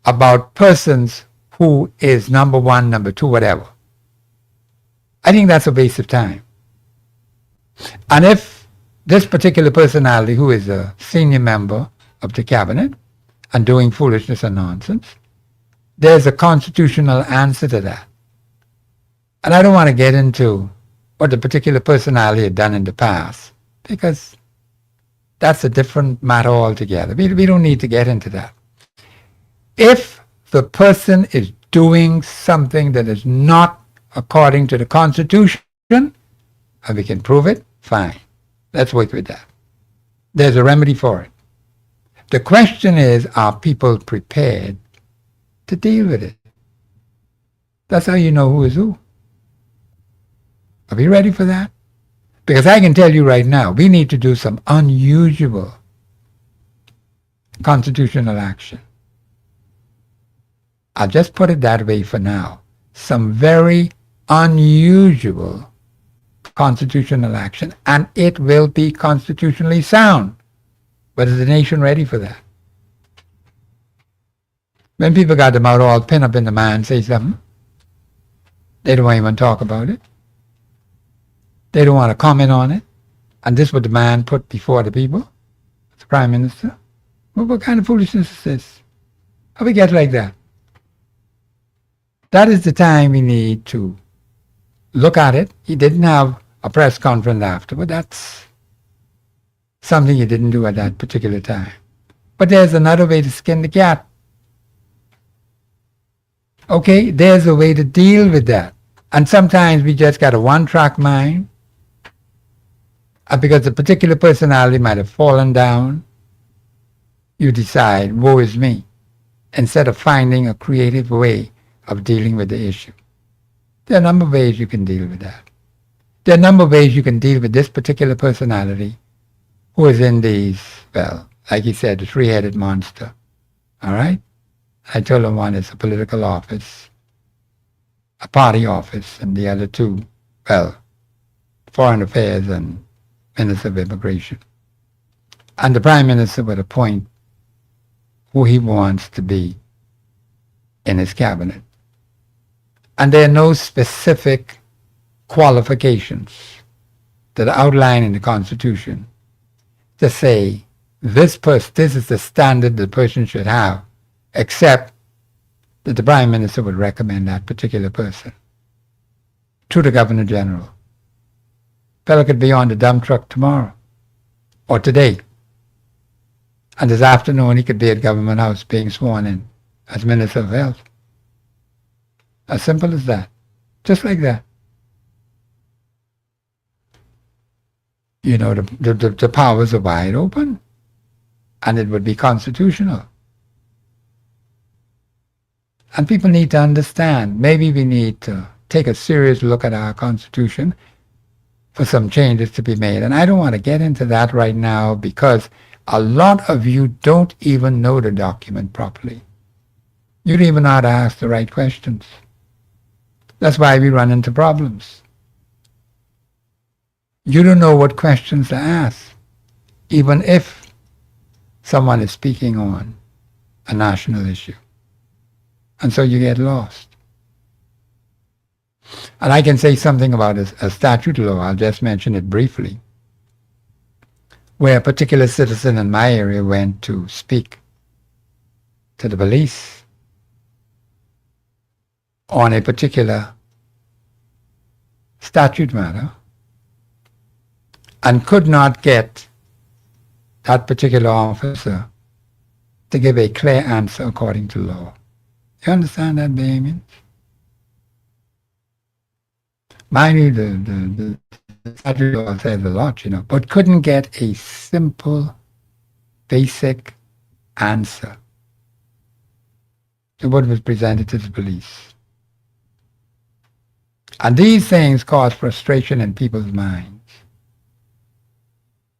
about persons who is number one, number two, whatever. I think that's a waste of time. And if this particular personality, who is a senior member of the cabinet and doing foolishness and nonsense, there's a constitutional answer to that. And I don't want to get into what the particular personality had done in the past, because that's a different matter altogether. We don't need to get into that. If the person is doing something that is not according to the Constitution, and we can prove it, fine. Let's work with that. There's a remedy for it. The question is, are people prepared to deal with it? That's how you know who is who. Are we ready for that? Because I can tell you right now, we need to do some unusual constitutional action. I'll just put it that way for now. Some very unusual constitutional action, and it will be constitutionally sound. But is the nation ready for that? When people got their mouth all pinned up in the mind, say something, they don't even talk about it. They don't want to comment on it. And this is what the man put before the people, the Prime Minister. Well, what kind of foolishness is this? How we get like that? That is the time we need to look at it. He didn't have a press conference after, but that's something he didn't do at that particular time. But there's another way to skin the cat. Okay, there's a way to deal with that. And sometimes we just got a one-track mind. And because a particular personality might have fallen down, you decide, woe is me, instead of finding a creative way of dealing with the issue. There are a number of ways you can deal with that. There are a number of ways you can deal with this particular personality who is in these, well, like he said, the three-headed monster. All right? I told him one is a political office, a party office, and the other two, well, foreign affairs and Minister of Immigration. And the Prime Minister would appoint who he wants to be in his cabinet. And there are no specific qualifications that are outlined in the Constitution to say this is the standard the person should have, except that the Prime Minister would recommend that particular person to the Governor General. Fellow could be on the dump truck tomorrow or today. And this afternoon he could be at Government House being sworn in as Minister of Health. As simple as that. Just like that. You know, the powers are wide open, and it would be constitutional. And people need to understand, maybe we need to take a serious look at our Constitution for some changes to be made. And I don't want to get into that right now because A lot of you don't even know the document properly. You don't even know how to ask the right questions. That's why we run into problems. You don't know what questions to ask, even if someone is speaking on a national issue. And so you get lost. And I can say something about a statute law, I'll just mention it briefly, where a particular citizen in my area went to speak to the police on a particular statute matter and could not get that particular officer to give a clear answer according to law. You understand that, Bahamians? Mind you, the statute law says a lot, but couldn't get a simple, basic answer to what was presented to the police. And these things cause frustration in people's minds.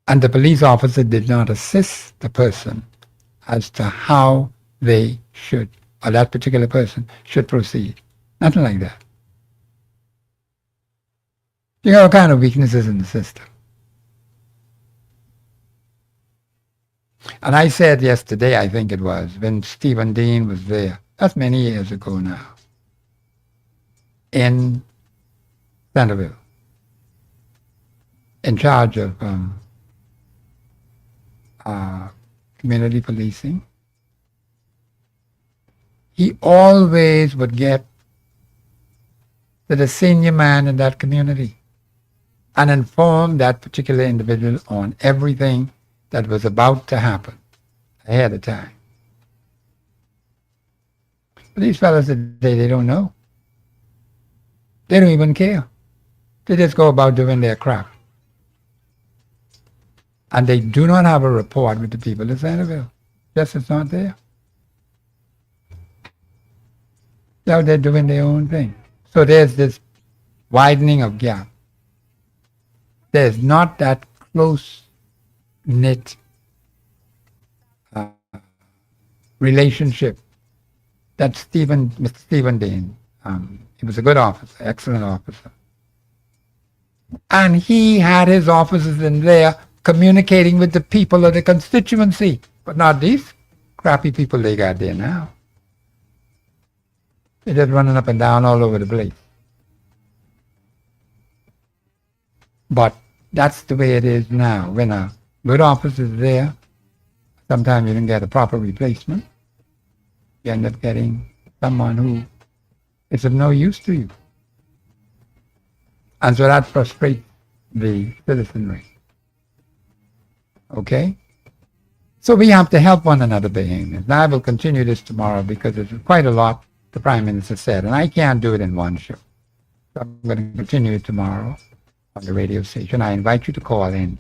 And the police officer did not assist the person as to how they should, or that particular person should proceed. Nothing like that. You know, all kind of weaknesses in the system. And I said yesterday, I think it was, when Stephen Dean was there, that's many years ago now, in Centerville, in charge of community policing, he always would get to the senior man in that community and inform that particular individual on everything that was about to happen ahead of time. But these fellas today, they don't know. They don't even care. They just go about doing their crap. And they do not have a rapport with the people of Centerville. Just it's not there. They're out there doing their own thing. So there's this widening of gap. There's not that close-knit relationship that Mr. Stephen Dean, he was a good officer, excellent officer. And he had his officers in there communicating with the people of the constituency, but not these crappy people they got there now. They're just running up and down all over the place. But that's the way it is now. When a good officer is there, sometimes you don't get a proper replacement. You end up getting someone who is of no use to you. And so that frustrates the citizenry. Okay? So we have to help one another, Bahamians. Now I will continue this tomorrow because there's quite a lot the Prime Minister said, and I can't do it in one show. So I'm going to continue it tomorrow on the radio station. I invite you to call in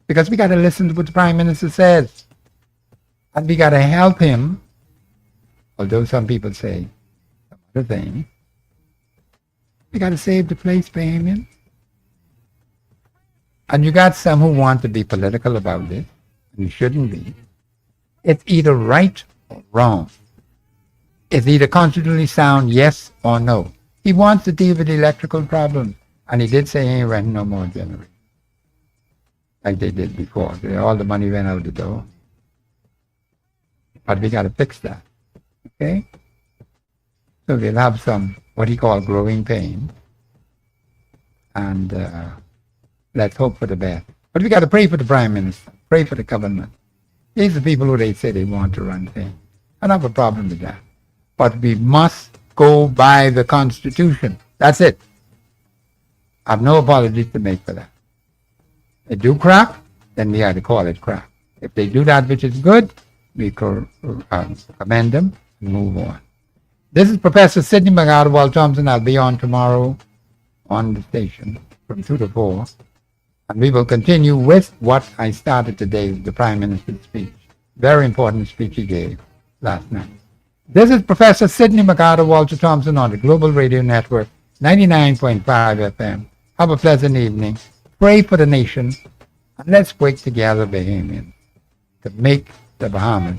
because we got to listen to what the Prime Minister says. And we got to help him, although some people say some other thing. We got to save the place, Bahamians. And you got some who want to be political about this, and you shouldn't be. It's either right or wrong. It's either constitutionally sound, yes or no. He wants to deal with the electrical problem, and he did say he ain't renting no more generators, like they did before. All the money went out the door. But we got to fix that, okay? So we'll have some, what he called growing pain, and let's hope for the best. But we got to pray for the Prime Minister, pray for the government. These are the people who they say they want to run things. I don't have a problem with that. But we must go by the Constitution. That's it. I have no apologies to make for that. They do crap, then we have to call it crap. If they do that which is good, we commend them and move on. This is Professor Sidney McGarwal Thompson. I'll be on tomorrow on the station from 2 to 4. And we will continue with what I started today with the Prime Minister's speech. Very important speech he gave last night. This is Professor Sidney McGarwal Thompson on the Global Radio Network, 99.5 FM. Have a pleasant evening. Pray for the nation. And let's work together, Bahamians. to make the Bahamas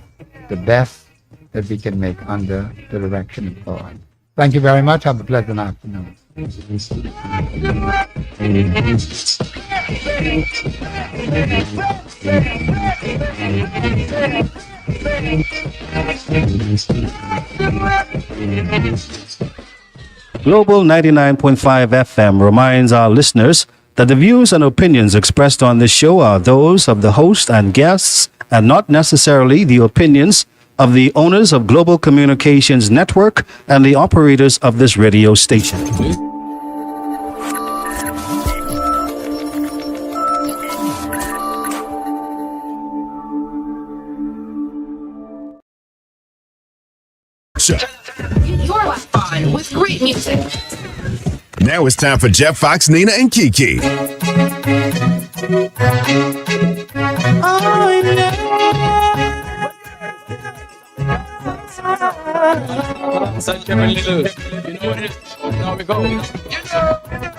the best that we can make under the direction of God. Thank you very much. Have a pleasant afternoon. Global 99.5 FM reminds our listeners that the views and opinions expressed on this show are those of the host and guests and not necessarily the opinions of the owners of Global Communications Network and the operators of this radio station. You're fun with great music. Now it's time for Jeff Fox, Nina, and Kiki. Oh, yeah. Such a little, you know what it is. Now we go.